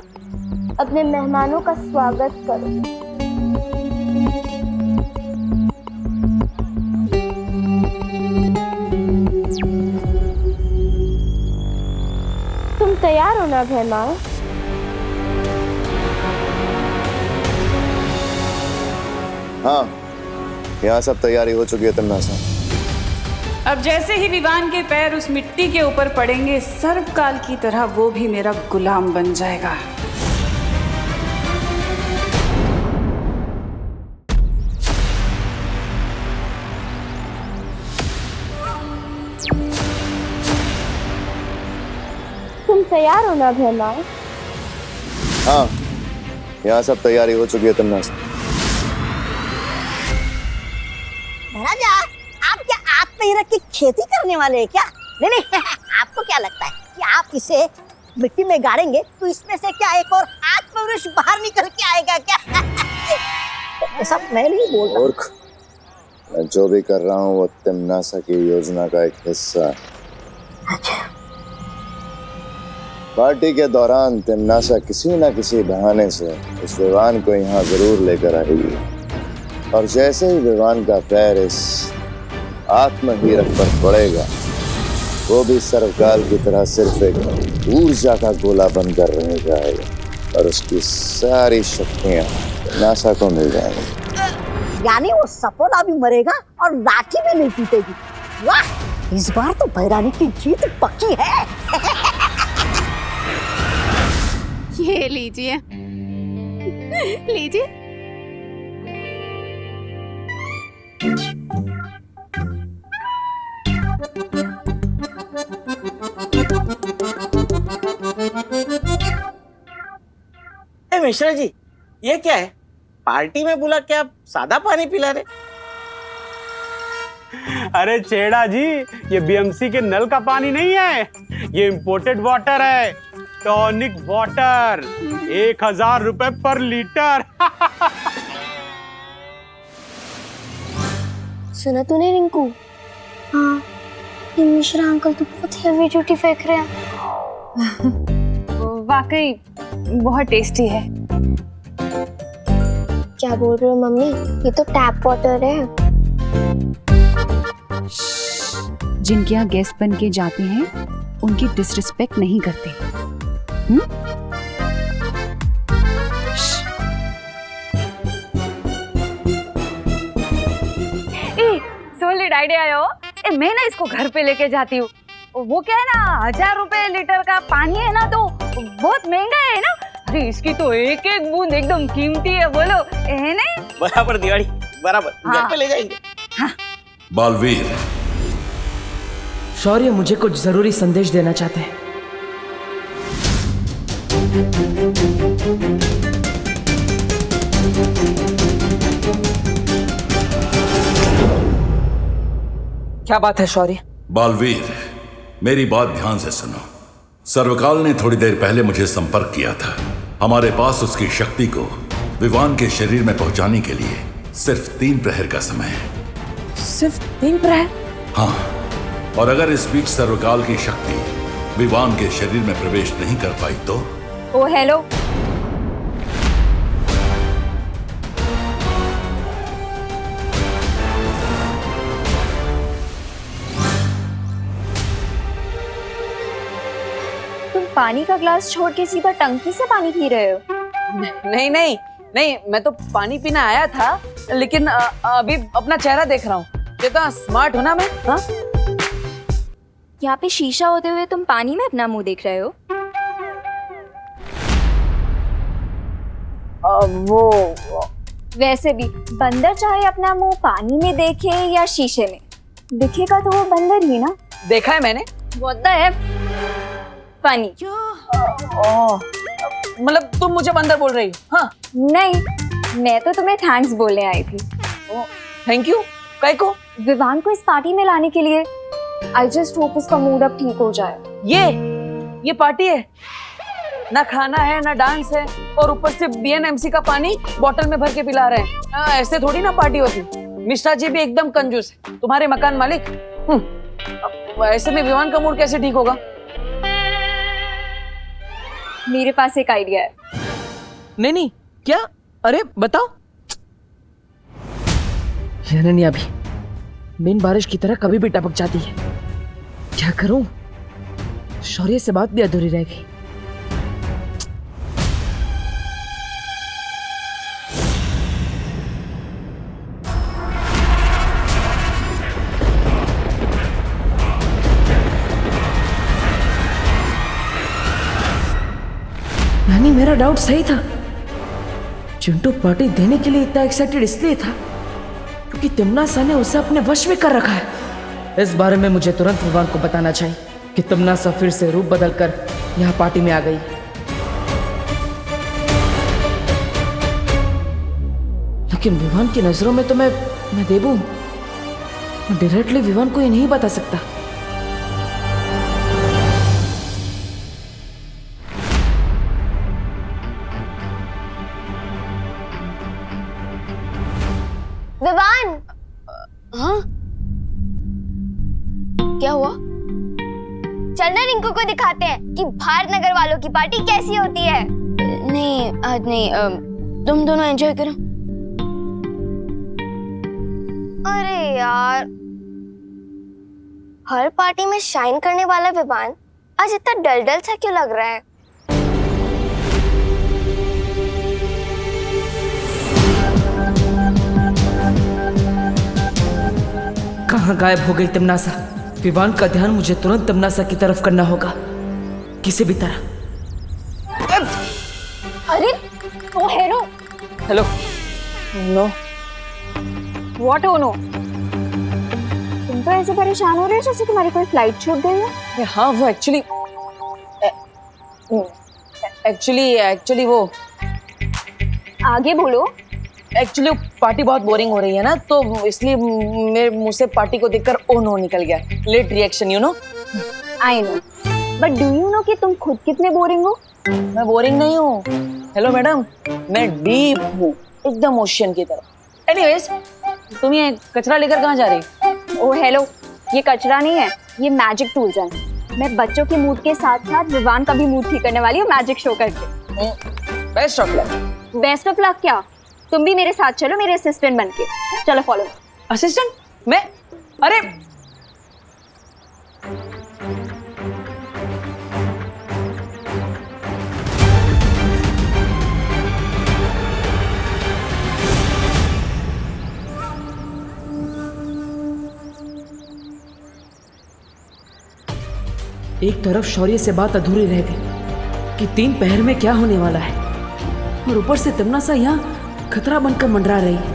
अपने मेहमानों का स्वागत करो। तुम तैयार हो ना मेहमान? हाँ, यहाँ सब तैयारी हो चुकी है तन्नासा। अब जैसे ही विवान के पैर उस मिट्टी के ऊपर पड़ेंगे, सर्वकाल की तरह वो भी मेरा गुलाम बन जाएगा। तुम तैयार हो ना मेहमान? हाँ, यहाँ सब तैयारी हो चुकी है तन्नासा। महाराजा, आप क्या आग पे रख के खेती करने वाले हैं क्या? नहीं नहीं, आपको क्या लगता है कि आप इसे मिट्टी में गाड़ेंगे तो इसमें से क्या एक और आत्मवृक्ष बाहर निकल के आएगा क्या? ऐसा मैं नहीं बोल रहा। मैं जो भी कर रहा हूँ वो तिमनासा की योजना का एक हिस्सा है। पार्टी के दौरान तिमनासा किसी न किसी बहाने से उस विवान को यहाँ जरूर लेकर आएगी, और जैसे ही विवान का पैर इस आत्महीरक पर पड़ेगा, वो भी सर्वकाल की तरह सिर्फ एक ऊर्जा का गोला बनकर रह जाएगा और उसकी सारी शक्तियां नासा को मिल जाएंगी। यानी वो सपोला भी मरेगा और लाठी भी नहीं टूटेगी। वाह, इस बार तो भैरानी की जीत पक्की है। ये लीजिए लीजिए। मिश्रा जी, ये क्या है? पार्टी में बुला के आप सादा पानी पिला रहे? अरे छेड़ा जी, ये बीएमसी के नल का पानी नहीं है, ये इंपोर्टेड वाटर है, टॉनिक वाटर। 1000 रुपए पर लीटर। सुना तूने रिंकू? हाँ, ये मिश्रा अंकल तो बहुत हेवी ड्यूटी फेंक रहे हैं। वाकई बहुत टेस्टी है। क्या बोल रहे हो मम्मी? ये तो टैप वाटर है। जिनके यहाँ गेस्ट बन के जाते हैं उनकी डिसरिस्पेक्ट नहीं करते। सॉलिड आइडिया है वो। मैं ना इसको घर पे लेके जाती हूँ। वो क्या है ना, 1000 रुपए लीटर का पानी है ना, तो बहुत महंगा है ना। अरे इसकी तो एक एक बूंद एकदम कीमती है, बोलो है नहीं? बराबर दिवाली, बराबर। घर पे ले जाएंगे। हाँ। बालवीर, शौर्य मुझे कुछ जरूरी संदेश देना चाहते हैं। क्या बात है शौर्य? बालवीर, मेरी बात ध्यान से सुनो। सर्वकाल ने थोड़ी देर पहले मुझे संपर्क किया था। हमारे पास उसकी शक्ति को विवान के शरीर में पहुंचाने के लिए सिर्फ 3 प्रहर का समय है। सिर्फ 3 प्रहर? हाँ, और अगर इस बीच सर्वकाल की शक्ति विवान के शरीर में प्रवेश नहीं कर पाई तो? ओ हेलो, पानी का ग्लास छोड़ के सीधा टंकी से पानी पी रहे हो? नहीं नहीं नहीं, मैं तो पानी पीने आया था, लेकिन अभी अपना चेहरा देख रहा हूँ। कितना स्मार्ट हूँ ना मैं। हाँ? यहाँ पे शीशा होते हुए तुम पानी में अपना मुंह देख रहे हो? वो वैसे भी बंदर चाहे अपना मुंह पानी में देखे या शीशे में, दिखेगा तो वो बंदर ही ना। देखा है मैंने। What the F? फनी। मतलब तुम मुझे बंदर बोल रही हो? हाँ? नहीं, मैं तो तुम्हें थैंक्स बोलने आई थी। Thank you? काय को? विवान को इस पार्टी में लाने के लिए। आई जस्ट होप उसका मूड अब ठीक हो जाए। ये पार्टी है ना, खाना है ना डांस है, और ऊपर से BNMC का पानी बोतल में भर के पिला रहे हैं। ऐसे थोड़ी ना पार्टी होती। मिश्रा जी भी एकदम कंजूस है, तुम्हारे मकान मालिक। ऐसे में विवान का मूड कैसे ठीक होगा? मेरे पास एक आइडिया है। नहीं, क्या? अरे बताओ। अनन्या भी बिन बारिश की तरह कभी भी टपक जाती है। क्या करूं? शौर्य से बात भी अधूरी रह गई। नानी, मेरा डाउट सही था। चिंटू पार्टी देने के लिए इतना एक्साइटेड इसलिए था क्योंकि तिमनासा ने उसे अपने वश में कर रखा है। इस बारे में मुझे तुरंत विवान को बताना चाहिए कि तिमनासा फिर से रूप बदलकर यहाँ पार्टी में आ गई। लेकिन विवान की नजरों में तो मैं देबू हूं। मैं डायरेक्टली विवान को ये नहीं बता सकता। विवान, हाँ क्या हुआ? चलना रिंकू को दिखाते हैं कि भारत नगर वालों की पार्टी कैसी होती है। नहीं आज नहीं, तुम दोनों एंजॉय करो। अरे यार, हर पार्टी में शाइन करने वाला विवान आज इतना डल सा क्यों लग रहा है? कहाँ गायब हो गई तमन्नासा? विवान का ध्यान मुझे तुरंत तमन्नासा की तरफ करना होगा, किसी भी तरह। अरे ओ hero. Hello. No. What oh no? तुम तो ऐसे परेशान हो रहे हो जैसे तुम्हारी कोई फ्लाइट छूट गई है। हाँ वो एक्चुअली वो आगे बोलो। एक्चुअली पार्टी बहुत बोरिंग हो रही है ना, तो इसलिए मेरे मुंह से पार्टी को देखकर ओ नो निकल गया। Late reaction, you know. I know, but do you know कि तुम खुद कितने बोरिंग हो? मैं बोरिंग नहीं हूँ। हेलो मैडम, मैं डीप हूँ, एकदम ओशियन की तरह। एनीवेज, तुम ये कचरा लेकर कहाँ जा रही? ओ हेलो, ये कचरा नहीं है, ये मैजिक टूल्स हैं। मैं बच्चों के मूड के साथ साथ विवान का भी मूड ठीक करने वाली हूँ मैजिक शो करके। Best of luck. Best of luck क्या? तुम भी मेरे साथ चलो, मेरे असिस्टेंट बनके। चलो फॉलो। असिस्टेंट? मैं? अरे एक तरफ शौर्य से बात अधूरी रह गई कि 3 पहर में क्या होने वाला है, और ऊपर से तमन्नासा यहाँ खतरा बनकर मंडरा रही है।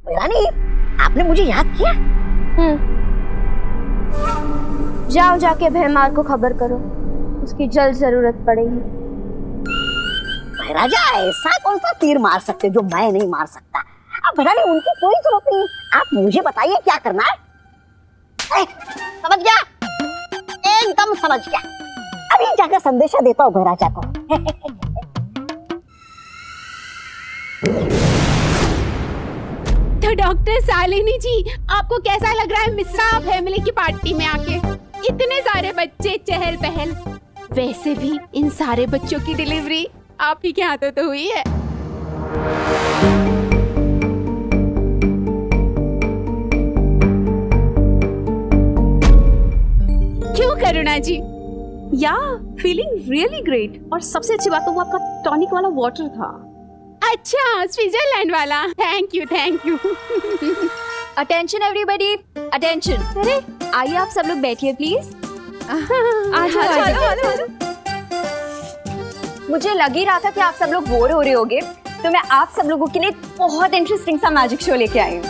रानी, आपने मुझे याद किया? जाओ जाके भैमार को खबर करो, उसकी जल्द जरूरत पड़ेगी। महाराजा ऐसा कौन सा तीर मार सकते जो मैं नहीं मार सकता? अब रानी उनकी कोई जरूरत नहीं, आप मुझे बताइए क्या करना है। समझ गया? एकदम समझ गया। अभी जाकर संदेशा देता हूँ महाराजा को। तो डॉक्टर शालिनी जी, आपको कैसा लग रहा है मिश्रा फैमिली की पार्टी में आके? इतने सारे बच्चे, चहल पहल। वैसे भी इन सारे बच्चों की डिलीवरी आप ही के हाथों तो हुई है। क्यों करुणा जी? या फीलिंग रियली ग्रेट, और सबसे अच्छी बात तो वो आपका टॉनिक वाला वाटर था। अच्छा, स्विट्जरलैंड वाला। Thank you thank you. Attention everybody, attention. अरे आइए आप सब लोग बैठिए प्लीज। मुझे लग ही रहा था कि आप सब लोग बोर हो रहे होगे, तो मैं आप सब लोगों के लिए बहुत इंटरेस्टिंग सा मैजिक शो लेके आई हूँ,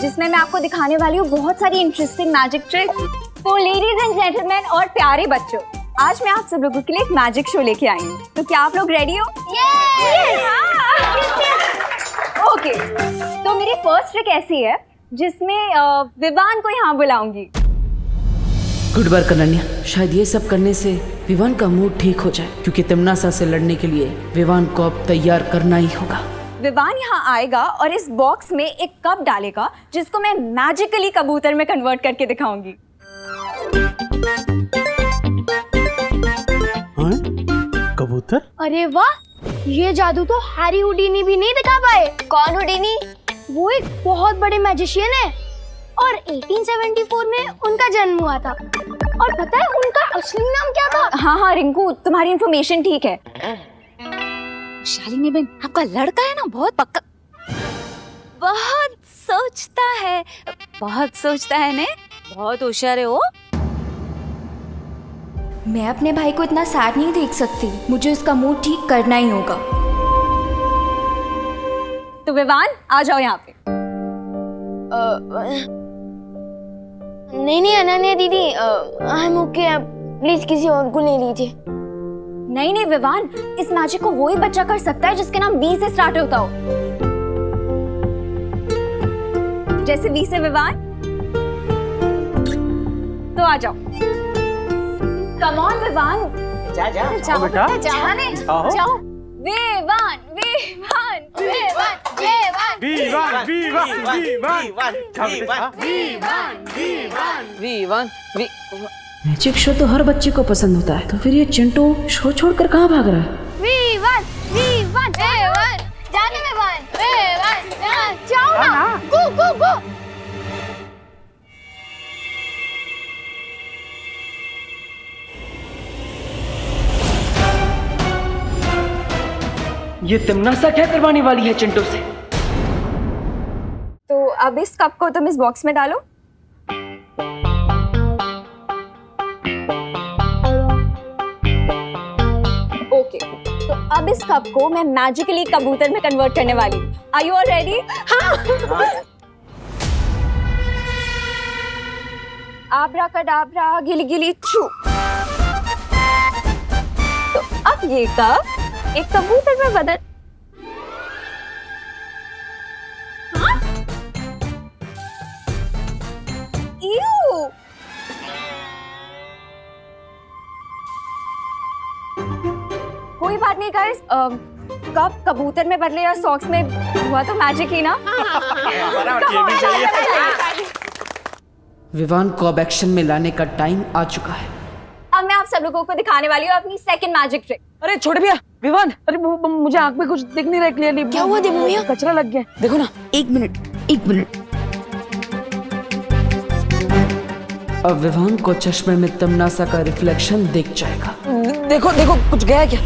जिसमें मैं आपको दिखाने वाली हूँ बहुत सारी इंटरेस्टिंग मैजिक ट्रिक। तो लेडीज एंड जेंटलमैन और प्यारे बच्चों, आज मैं आप सब लोगों के लिए एक मैजिक शो लेके आई हूँ। तो क्या आप लोग रेडी हो? ओके, तो मेरी फर्स्ट ट्रिक ऐसी है जिसमें विवान को यहाँ बुलाऊंगी। गुड वर्क अनन्या, शायद ये सब करने से विवान का मूड ठीक हो जाए, क्योंकि तमन्नासा से लड़ने के लिए विवान को अब तैयार करना ही होगा। विवान यहाँ आएगा और इस बॉक्स में एक कप डालेगा, जिसको मैं मैजिकली कबूतर में कन्वर्ट करके दिखाऊंगी। कबूतर? अरे वाह, ये जादू तो हैरी हुडीनी भी नहीं दिखा पाए। कौन हुडीनी? वो एक बहुत बड़े मैजिशियन है और 1874 में उनका जन्म हुआ था। और पता है उनका असली नाम क्या था? हाँ रिंकू, तुम्हारी इंफॉर्मेशन ठीक है। शालिनी बहन, आपका लड़का है ना बहुत पक्का, बहुत सोचता है ने, बहुत होशियार है वो। मैं अपने भाई को इतना सैड नहीं देख सकती, मुझे उसका मूड ठीक करना ही होगा। तो विवान आ जाओ यहाँ पे। नहीं अनन्या दीदी, आई एम ओके, प्लीज किसी और को ले लीजिए। नहीं विवान, इस मैजिक को वही बच्चा कर सकता है जिसके नाम वी से स्टार्ट होता हो। जैसे वी से विवान। तो आ जाओ। कम ऑन विवान, जा जाओ बेटा, जाओ। विवान विवान विवान विवान विवान मैजिक शो तो हर बच्चे को पसंद होता है, तो फिर ये चिंटू शो छोड़कर कहाँ भाग रहा है? विवान विवान विवान जाने विवान विवान जाओ ना, गो गो गो। ये तिमनासा क्या करवाने वाली है चिंटू से? तो अब इस कप को तुम इस बॉक्स में डालो। ओके, तो अब इस कप को मैं मैजिकली कबूतर में कन्वर्ट करने वाली हूँ। Are you all ready? Abracadabra गिली गिली छू। तो अब ये कप एक कबूतर में बदल। Ew! कोई बात नहीं गाइस, कब कबूतर में बदले या सॉक्स में हुआ तो मैजिक ही ना। विवान को अब एक्शन में लाने का टाइम आ चुका है। अब मैं आप सब लोगों को दिखाने वाली हूँ अपनी सेकंड मैजिक ट्रिक। अरे छोड़ भैया, विवान, अरे मुझे आंख में कुछ दिख नहीं रहा क्लियरली। क्या हुआ देवू भैया? कचरा लग गया, देखो ना। एक मिनट। अब विवान को चश्मे में तमनासा का रिफ्लेक्शन दिख जाएगा। देखो कुछ गया क्या?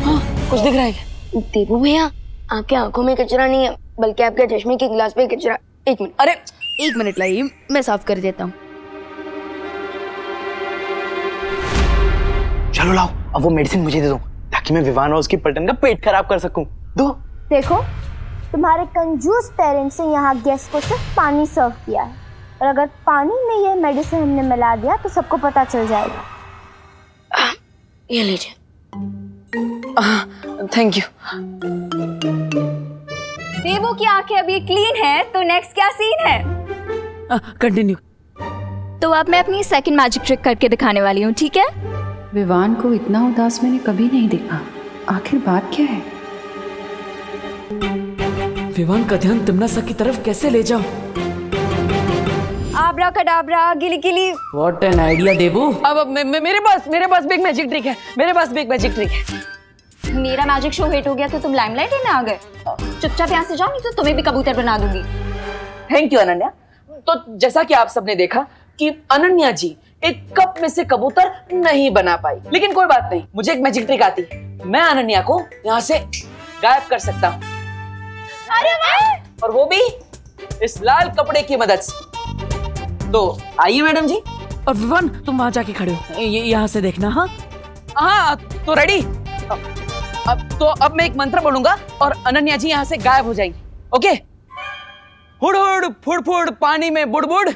हाँ, कुछ दिख रहा है क्या? देवू भैया, आपके आंखों में कचरा नहीं है, बल्कि आपके चश्मे के गिलास पे कचरा। एक मिनट, अरे एक मिनट लाइए, मैं साफ कर देता हूँ। चलो लाओ, अब वो मेडिसिन मुझे दे दो ताकि मैं विवान और उसकी पलटन का पेट खराब कर सकूं। दो। देखो, तुम्हारे कंजूस पेरेंट्स ने यहाँ गेस्ट को सिर्फ पानी सर्व किया है, और अगर पानी में ये मेडिसिन हमने मिला दिया तो सबको पता चल जाएगा। ये लीजिए। Thank you. देवू की आंखें अभी क्लीन है, तो नेक्स्ट क्या सीन है? कंटिन्यू। तो अब मैं अपनी सेकंड मैजिक ट्रिक करके दिखाने वाली हूँ, ठीक है? विवान को इतना उदास मैंने कभी नहीं देखा। आखिर बात क्या है? विवान का ध्यान तिमनासा की तरफ कैसे ले जाऊं? आब्राकडाब्रा गिली गिली। What an idea देवू। अब मेरे पास बिग मैजिक ट्रिक है। मेरा मैजिक शो हिट हो गया तो तुम लाइमलाइट लेने आ गए। चुपचाप यहाँ से जाओ, नहीं तो तुम्हें भी कबूतर बना दूंगी। Thank you Ananya. तो जैसा कि आप सबने देखा कि अनन्या जी एक कप में से कबूतर नहीं बना पाई, लेकिन कोई बात नहीं, मुझे एक मैजिक ट्रिक आती है। मैं अनन्या को यहाँ से गायब कर सकता हूँ। अरे वाह! और वो भी इस लाल कपड़े की मदद से। तो आइए मैडम जी। और विवान, तुम वहां जाके खड़े हो, यहाँ से देखना। हाँ, तो रेडी। अब मैं एक मंत्र बोलूंगा और अनन्या जी यहाँ से गायब हो जाएंगी। ओके? हुड़ हुड़ फुड़ फुड़ पानी में बुड़ बुड़,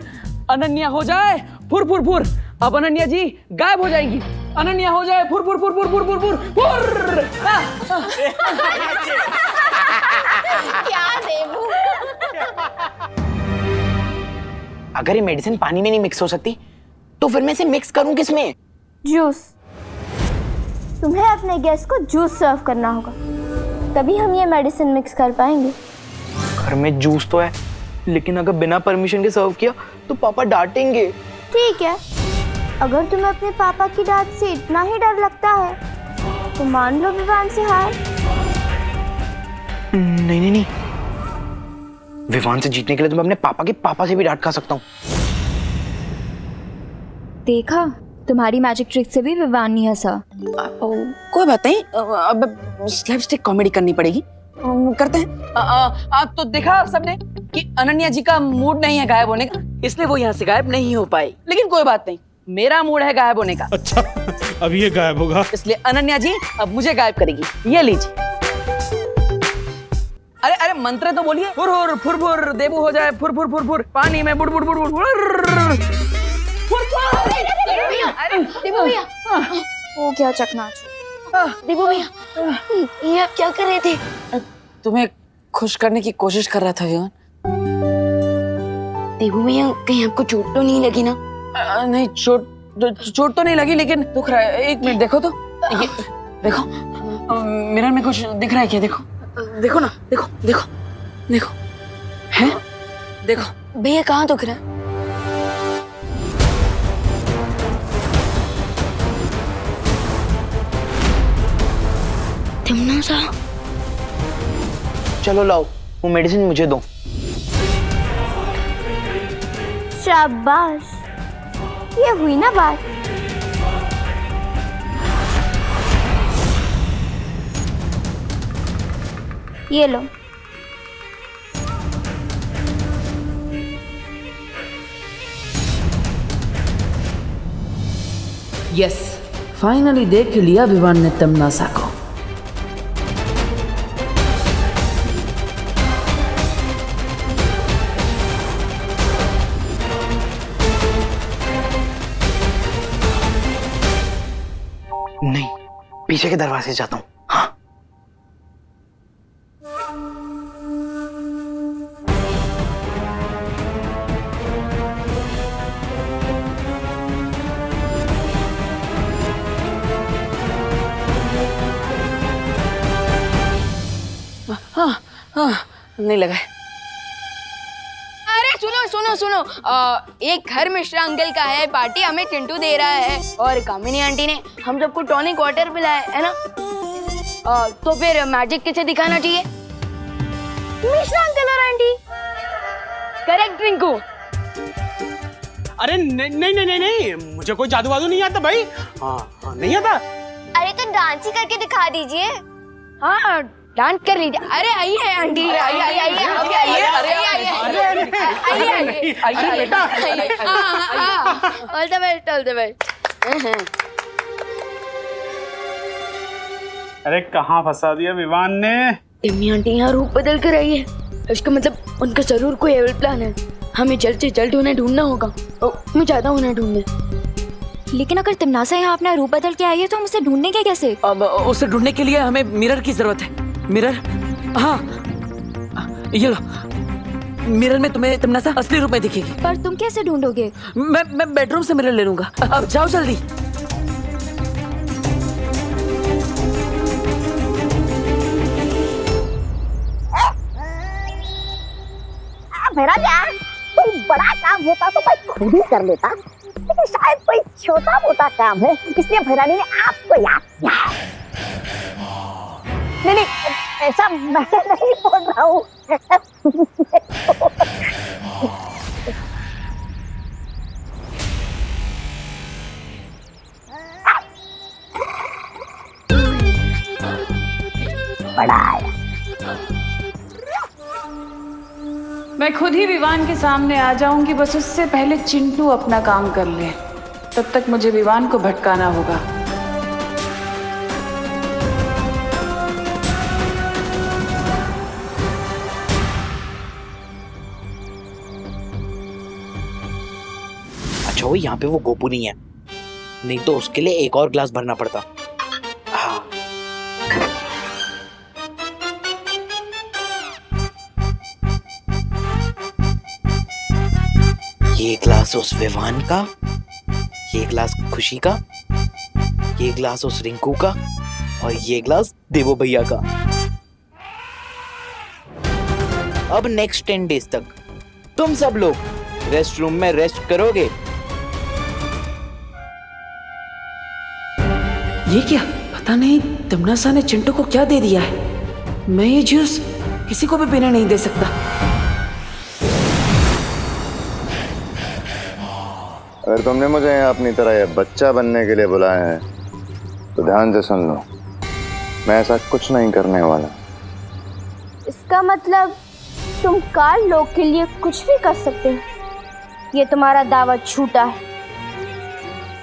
अनन्या हो जाए फुर फुर फुर। अब अनन्या जी गायब हो जाएंगी। अनन्या हो जाए फुर फुर फुर फुर फुर फुर फुर फुर। क्या देवू? अगर ये मेडिसिन पानी में नहीं मिक्स हो सकती तो फिर मैं इसे मिक्स करूं किसमें? जूस। तुम्हें अपने गेस्ट को जूस सर्व करना होगा, तभी हम ये मेडिसिन मिक्स कर पाएंगे। घर में जूस तो है, लेकिन अगर बिना परमिशन के सर्व किया तो पापा डांटेंगे। ठीक है, अगर तुम्हें अपने पापा की डांट से इतना ही डर लगता है तो मान लो विवान से हार। नहीं, विवान से जीतने के लिए तो मैं अपने पापा के पापा से भी डांट खा सकता हूँ। देखा, तुम्हारी मैजिक ट्रिक से भी विवान नहीं हंसा। कोई बात नहीं, अब स्लैपस्टिक कॉमेडी करनी पड़ेगी। करते हैं। तो देखा आप सबने कि अनन्या जी का मूड नहीं है गायब होने का, इसलिए वो यहाँ से गायब नहीं हो पाई। लेकिन कोई बात नहीं, मेरा मूड है गायब होने का। अच्छा, अब ये गायब होगा, इसलिए अनन्या जी अब मुझे गायब करेगी। ये लीजिए। अरे मंत्र तो बोलिए। फुर फुर फुर फुर, देवू हो जाए फुर फुर फुर फुर, पानी में बुड़ बुड़ बुड़ बुड़। अरे देवू भैया, वो क्या चकनाच। देवू भैया, ये आप क्या कर रहे थे? तुम्हें खुश करने की कोशिश कर रहा था विवान। देवू भैया, कहीं आपको चोट तो नहीं लगी ना? नहीं, चोट तो नहीं लगी, लेकिन दुख रहा है। एक मिनट देखो तो, ये देखो मिरर में कुछ दिख रहा है क्या? देखो देखो ना, देखो देखो देखो, है? देखो भैया कहाँ दुख रहा है? तिमनासा, चलो लाओ वो मेडिसिन मुझे दो। शाबाश, ये हुई ना बात। ये लो। यस, फाइनली देख लिया विवान ने तमनासा को। नहीं, पीछे के दरवाजे जाता हूँ। हाँ। हाँ, नहीं लगा है। अरे सुनो सुनो सुनो, एक घर मिश्रा अंकल का है पार्टी, हमें चिंटू दे रहा है और कामिनी आंटी ने हम सबको टॉनिक वाटर पिलाया है ना। तो फिर मैजिक किसे दिखाना चाहिए? मिश्रा अंकल और आंटी। करेक्ट रिंकू। अरे नहीं नहीं नहीं नहीं, मुझे कोई जादू वादू नहीं आता भाई। हाँ, नहीं आता। अरे तो डांस ही करके दिखा दीजिए। हाँ, डांस कर लीजिए। अरे आइए आंटी, आइए आइए आइए आइए आइए आइए बेटा। All the best, all the best. अरे कहाँ फंसा दिया विवान ने। टिम्मी आंटी यहाँ रूप बदल कर आई है, इसका मतलब उनका जरूर कोई एविल प्लान है। हमें जल्द से जल्द उन्हें ढूंढना होगा। मैं चाहता हूँ उन्हें ढूंढने। लेकिन अगर तिमनासा यहाँ अपना रूप बदल के आई है तो हम उसे ढूंढेंगे कैसे? अब उसे ढूंढने के लिए हमें मिरर की जरूरत है। मिरर, हाँ ये लो, मिरर में तुम्हें तमनासा असली रूप में दिखेगी। पर तुम कैसे ढूंढोगे? मैं बेडरूम से मिरर ले लूंगा। अब जाओ जल्दी। मेरा यार, कोई बड़ा काम होता तो मैं खुद ही कर लेता, लेकिन शायद कोई छोटा मोटा काम है, इसलिए भैरानी ने आपको याद किया। नहीं, ऐसा मैं नहीं बोल रहा हूँ। बड़ा आया। मैं खुद ही विवान के सामने आ जाऊंगी, बस उससे पहले चिंटू अपना काम कर ले। तब तक मुझे विवान को भटकाना होगा। अच्छा, वो यहाँ पे वो गोपू नहीं है, नहीं तो उसके लिए एक और ग्लास भरना पड़ता। हाँ। ये ग्लास उस विवान का, ये ग्लास खुशी का, ये ग्लास उस रिंकू का और ये ग्लास देवो भैया का। अब नेक्स्ट 10 डेज तक तुम सब लोग रेस्ट रूम में रेस्ट करोगे। ये क्या, पता नहीं तमनासा ने चिंटू को क्या दे दिया है। मैं ये जूस किसी को भी पीने नहीं दे सकता। अगर तुमने मुझे यहाँ अपनी तरह ये बच्चा बनने के लिए बुलाया है तो ध्यान से सुन लो, मैं ऐसा कुछ नहीं करने वाला। इसका मतलब तुम काल लोग के लिए कुछ भी कर सकते हो। ये तुम्हारा दावा झूठा है।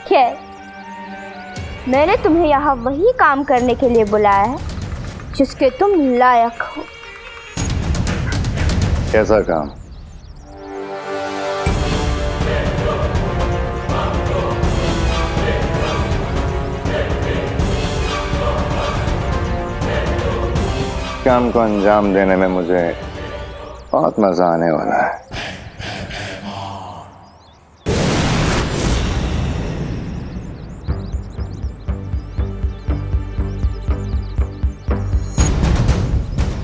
खैर, मैंने तुम्हें यहाँ वही काम करने के लिए बुलाया है जिसके तुम लायक हो। कैसा काम? काम को अंजाम देने में मुझे बहुत मजा आने वाला है।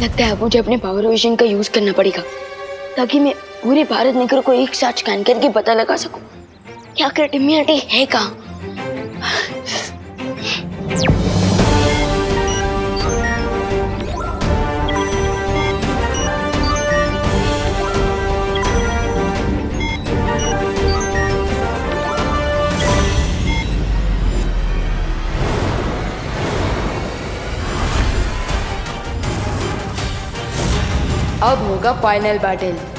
लगता है मुझे अपने पावर विजन का यूज करना पड़ेगा ताकि मैं पूरे भारत नगर को एक साथ स्कैन करके पता लगा सकूं कि आखिर टिम्मी आंटी है कहाँ। अब होगा फाइनल बैटल।